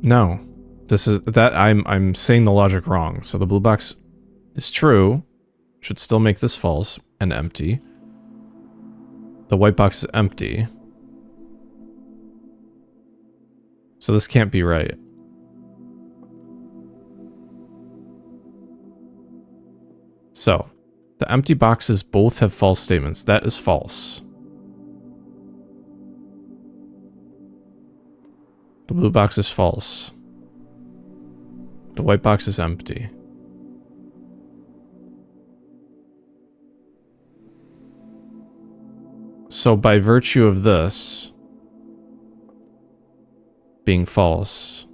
S1: No, this is that I'm saying the logic wrong. So the blue box is true, should still make this false and empty. The white box is empty. So this can't be right. So, the empty boxes both have false statements. That is false. The blue box is false. The white box is empty. So by virtue of this being false,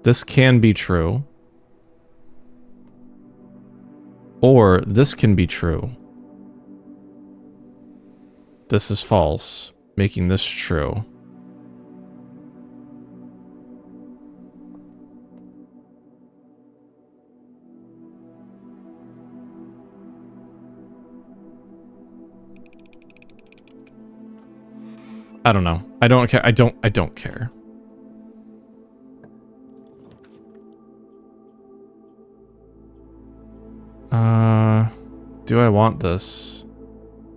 S1: this can be true, or this can be true. This is false, making this true. I don't know. I don't care. I don't care. Do I want this?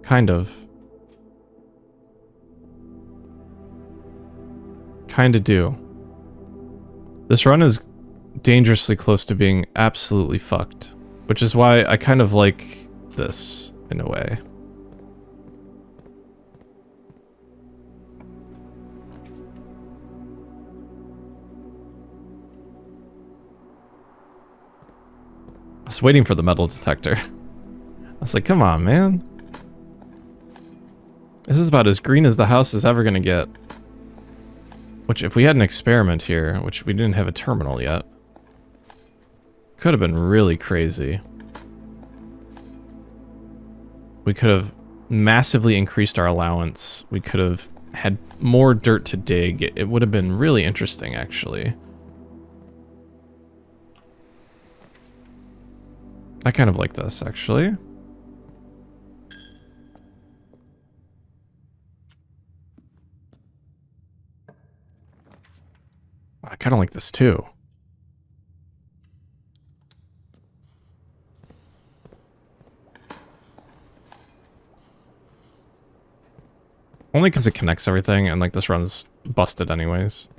S1: Kind of. Kinda do. This run is dangerously close to being absolutely fucked, which is why I kind of like this in a way. I was waiting for the metal detector. I was like, come on, man. This is about as green as the house is ever gonna get. Which, if we had an experiment here, which we didn't have a terminal yet, could have been really crazy. We could have massively increased our allowance, we could have had more dirt to dig. It would have been really interesting, actually. I kind of like this, actually. I kind of like this, too. Only because it connects everything, and, like, this run's busted anyways.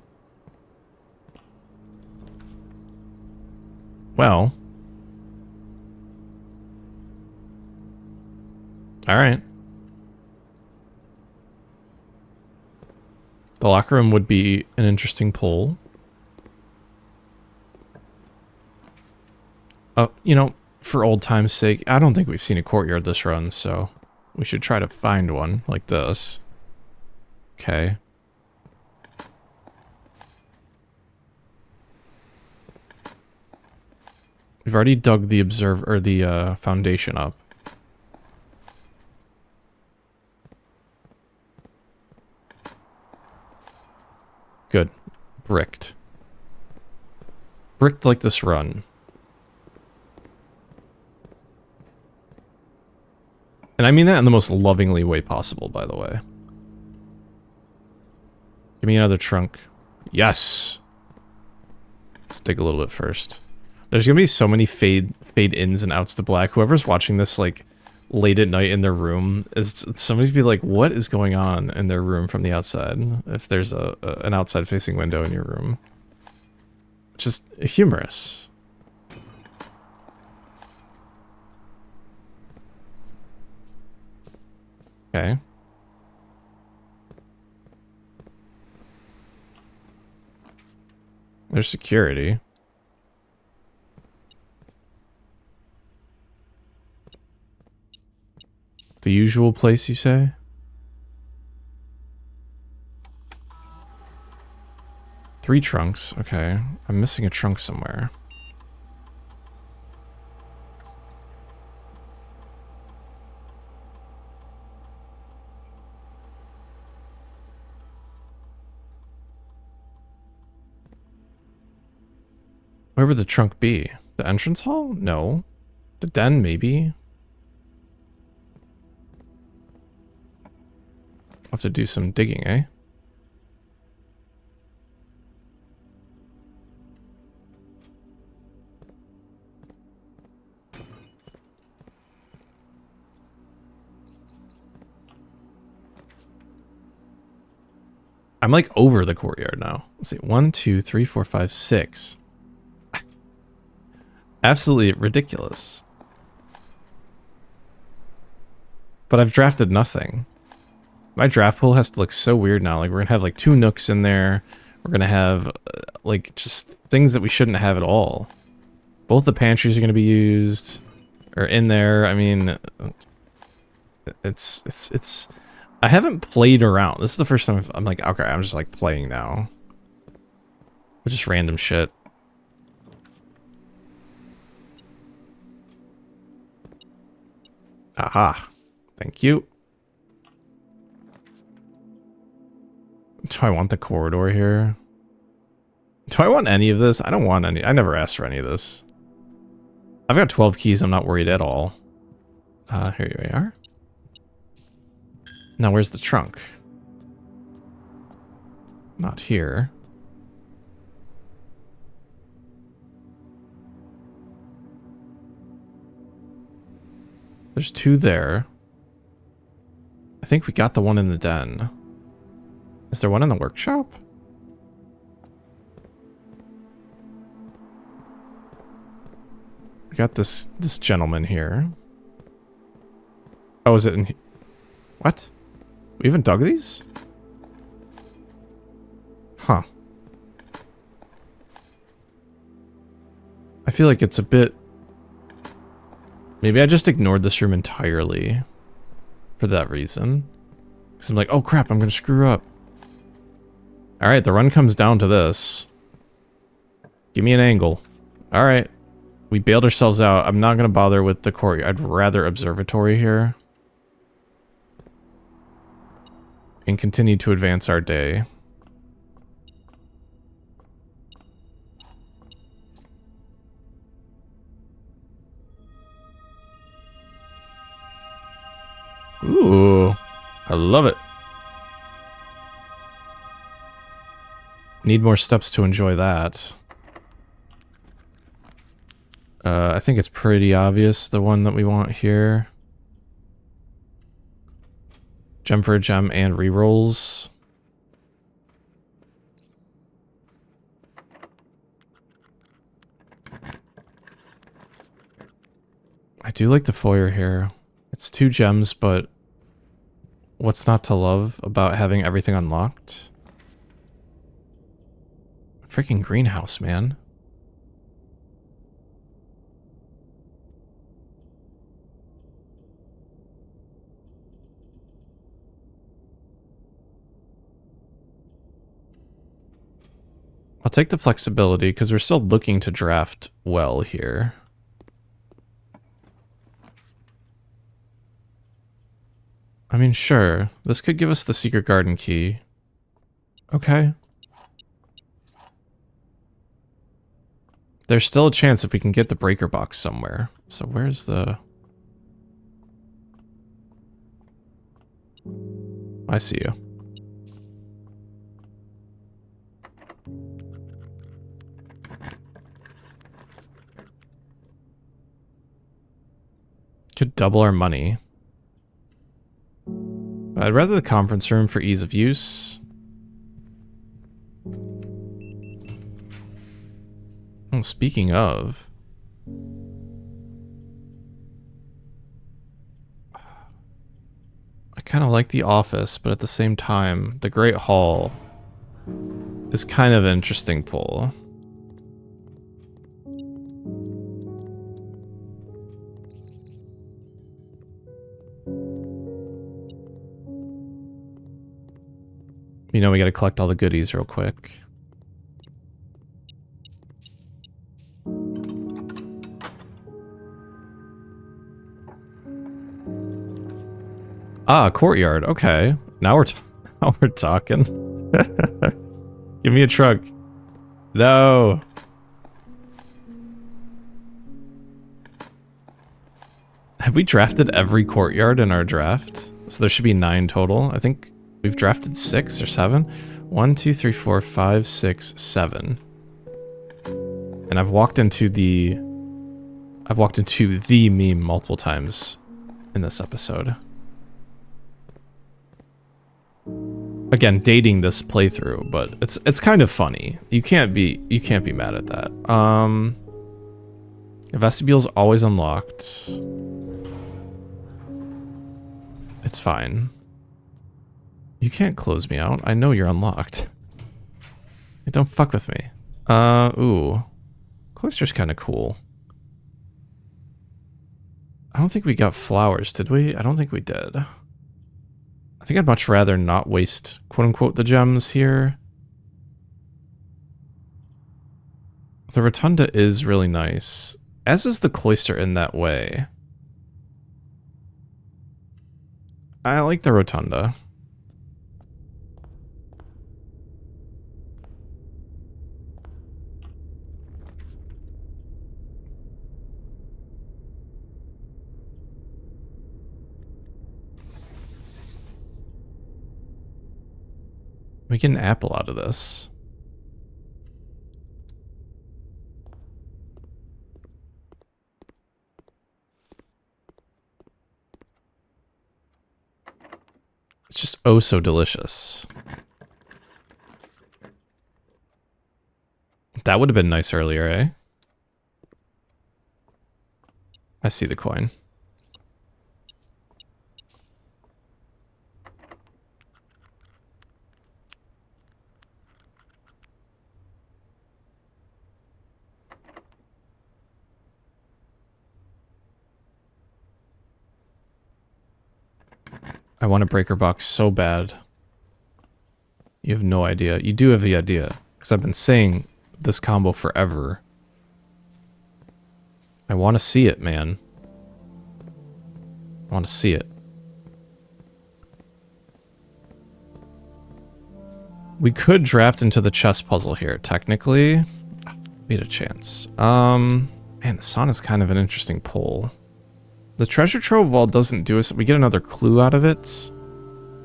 S1: Well. Alright. The locker room would be an interesting pull. You know, for old time's sake, I don't think we've seen a courtyard this run, so we should try to find one like this. Okay. We've already dug the foundation up. Good. Bricked. Bricked like this run. And I mean that in the most lovingly way possible, by the way. Give me another trunk. Yes! Let's dig a little bit first. There's gonna be so many fade ins and outs to black. Whoever's watching this, like, late at night in their room, somebody's be like, what is going on in their room from the outside? If there's an outside facing window in your room. Just humorous. Okay. There's security. The usual place, you say? Three trunks. Okay. I'm missing a trunk somewhere. Where would the trunk be? The entrance hall? No. The den, maybe? I'll have to do some digging, eh? I'm like over the courtyard now. Let's see. 1, 2, 3, 4, 5, 6. Absolutely ridiculous. But I've drafted nothing. My draft pool has to look so weird now. Like, we're gonna have like 2 nooks in there. We're gonna have like just things that we shouldn't have at all. Both the pantries are gonna be used or in there. I mean, it's. I haven't played around. This is the first time I'm like, okay, I'm just like playing now. Just random shit. Aha. Thank you. Do I want the corridor here? Do I want any of this? I don't want any. I never asked for any of this. I've got 12 keys. I'm not worried at all. Here we are. Now, where's the trunk? Not here. There's 2 there. I think we got the one in the den. Is there one in the workshop? We got this gentleman here. Oh, is it in here? What? We even dug these? Huh. I feel like it's a bit... Maybe I just ignored this room entirely for that reason. Because I'm like, oh crap, I'm going to screw up. Alright, the run comes down to this. Give me an angle. Alright. We bailed ourselves out. I'm not going to bother with the courtyard. I'd rather observatory here. and continue to advance our day. Ooh, I love it. Need more steps to enjoy that. I think it's pretty obvious, the one that we want here. Gem for a gem and rerolls. I do like the foyer here. It's 2 gems, but what's not to love about having everything unlocked? Freaking greenhouse, man. I'll take the flexibility because we're still looking to draft well here. I mean, sure. This could give us the secret garden key. Okay. There's still a chance if we can get the breaker box somewhere. So where's the... I see you. Could double our money. But I'd rather the conference room for ease of use. Oh, speaking of... I kind of like the office, but at the same time, the Great Hall is kind of an interesting pull. You know, we gotta collect all the goodies real quick. Ah, courtyard. Okay. Now we're talking. Give me a truck. No. Have we drafted every courtyard in our draft? So there should be 9 total. I think we've drafted 6 or 7. 1, 2, 3, 4, 5, 6, 7. And I've walked into the meme multiple times in this episode. Again, dating this playthrough, but it's kind of funny. You can't be mad at that. The vestibule's always unlocked. It's fine. You can't close me out. I know you're unlocked. Don't fuck with me. Ooh. Cloister's kind of cool. I don't think we got flowers, did we? I don't think we did. I think I'd much rather not waste, quote-unquote, the gems here. The rotunda is really nice, as is the cloister in that way. I like the rotunda. We get an apple out of this. It's just oh so delicious. That would have been nice earlier, eh? I see the coin. I want a breaker box so bad. You have no idea. You do have the idea, because I've been saying this combo forever. I want to see it, man. I want to see it. We could draft into the chess puzzle here, technically. We had a chance. Man, the sauna is kind of an interesting pull. The treasure trove wall doesn't do us. We get another clue out of it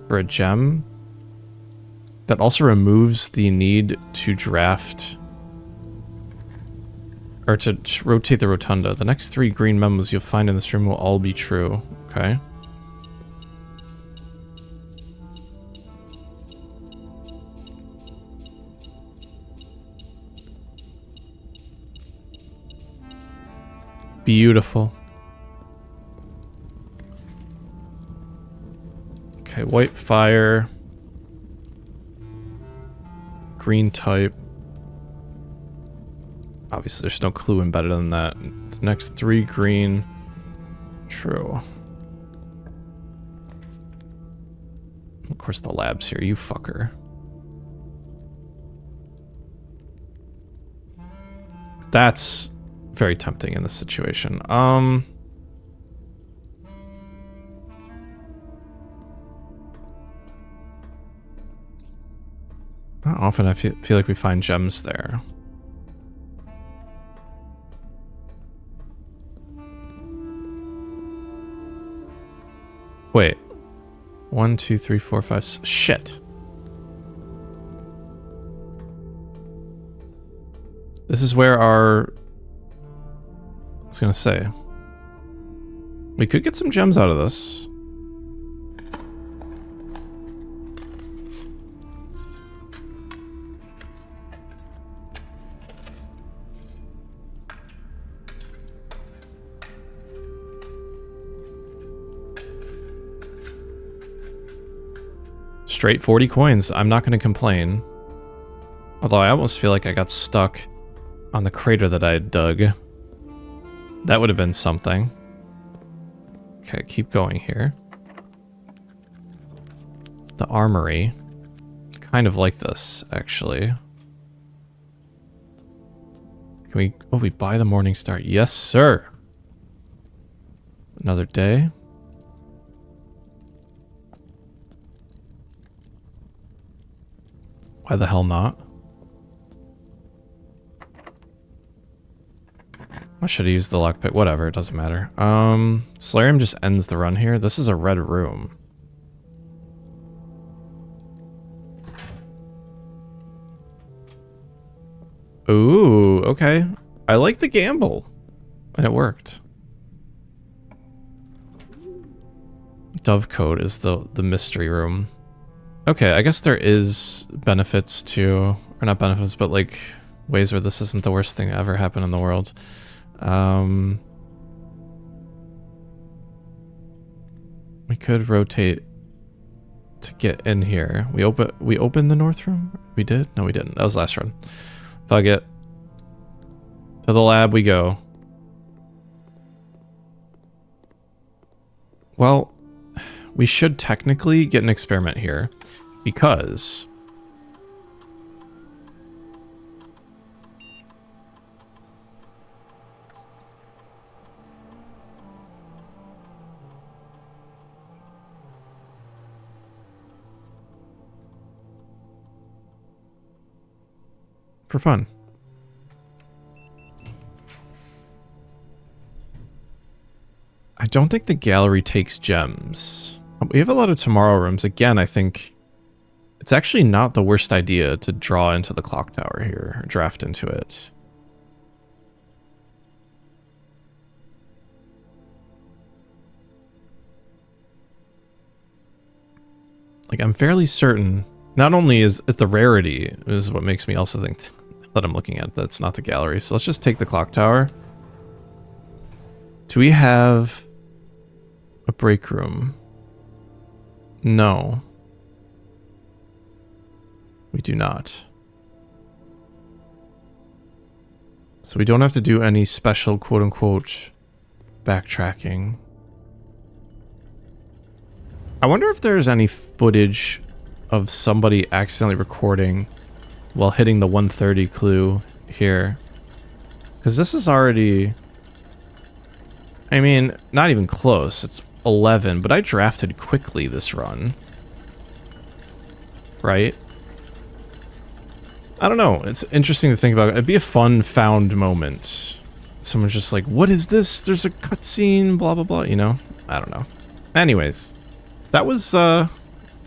S1: for a gem. That also removes the need to draft or to rotate the rotunda. The next 3 green memos you'll find in this room will all be true. Okay. Beautiful. Okay, white fire. Green type. Obviously, there's no clue embedded in that. The next 3 green. True. Of course, the lab's here. You fucker. That's very tempting in this situation. Not often I feel like we find gems there. Wait. 1, 2, 3, 4, 5. Shit. This is where our... I was gonna say. We could get some gems out of this. Straight 40 coins. I'm not going to complain. Although I almost feel like I got stuck on the crater that I had dug. That would have been something. Okay, keep going here. The armory. Kind of like this, actually. Can we... Oh, we buy the Morning Star. Yes, sir. Another day. Why the hell not? I should have used the lockpick. Whatever, it doesn't matter. Solarium just ends the run here. This is a red room. Ooh, okay. I like the gamble. And it worked. Dovecode is the mystery room. Okay, I guess there is benefits to, or not benefits, but like ways where this isn't the worst thing to ever happen in the world. We could rotate to get in here. We opened the north room? We did? No, we didn't. That was last run. Fuck it. To the lab we go. Well, we should technically get an experiment here. Because for fun. I don't think the gallery takes gems. We have a lot of tomorrow rooms. Again, I think it's actually not the worst idea to draw into the clock tower here, or draft into it. Like, I'm fairly certain, not only is the rarity is what makes me also think that I'm looking at, that's not the gallery. So let's just take the clock tower. Do we have a break room? No. We do not. So we don't have to do any special quote-unquote backtracking. I wonder if there's any footage of somebody accidentally recording while hitting the 130 clue here. Because this is already... I mean, not even close. It's 11, but I drafted quickly this run. Right? I don't know. It's interesting to think about. It'd be a fun found moment. Someone's just like, what is this? There's a cutscene, blah, blah, blah, you know? I don't know. Anyways, that was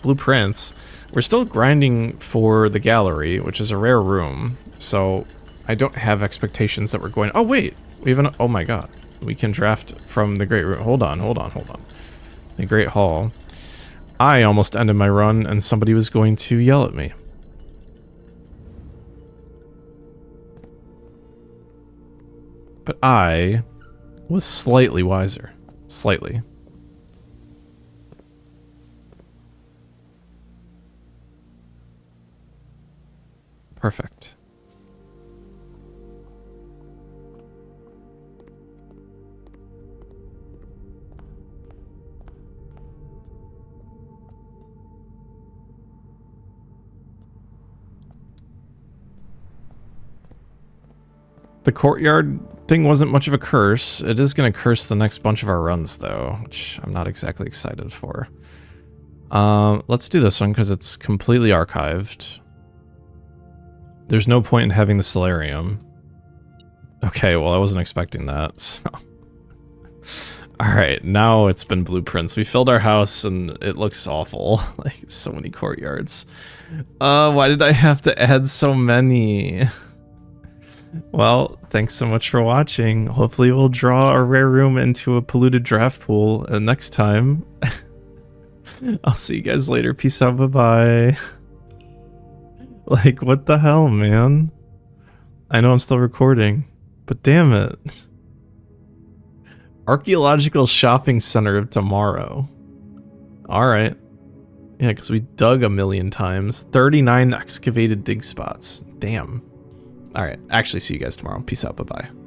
S1: Blueprints. We're still grinding for the gallery, which is a rare room. So I don't have expectations that we're going... Oh, wait. We have an... Oh, my God. We can draft from the Great Room. Hold on. The Great Hall. I almost ended my run, and somebody was going to yell at me. But I was slightly wiser. Slightly. Perfect. The courtyard thing wasn't much of a curse. It is going to curse the next bunch of our runs, though, which I'm not exactly excited for. Let's do this one because it's completely archived. There's no point in having the solarium. Okay, well, I wasn't expecting that, so... Alright, now it's been blueprints. We filled our house and it looks awful. Like, so many courtyards. Why did I have to add so many? Well, thanks so much for watching. Hopefully we'll draw a rare room into a polluted draft pool next time. I'll see you guys later. Peace out. Bye-bye. Like, what the hell, man? I know I'm still recording, but damn it. Archaeological Shopping Center of Tomorrow. Alright. Yeah, because we dug a million times. 39 excavated dig spots. Damn. Alright, actually see you guys tomorrow. Peace out, bye-bye.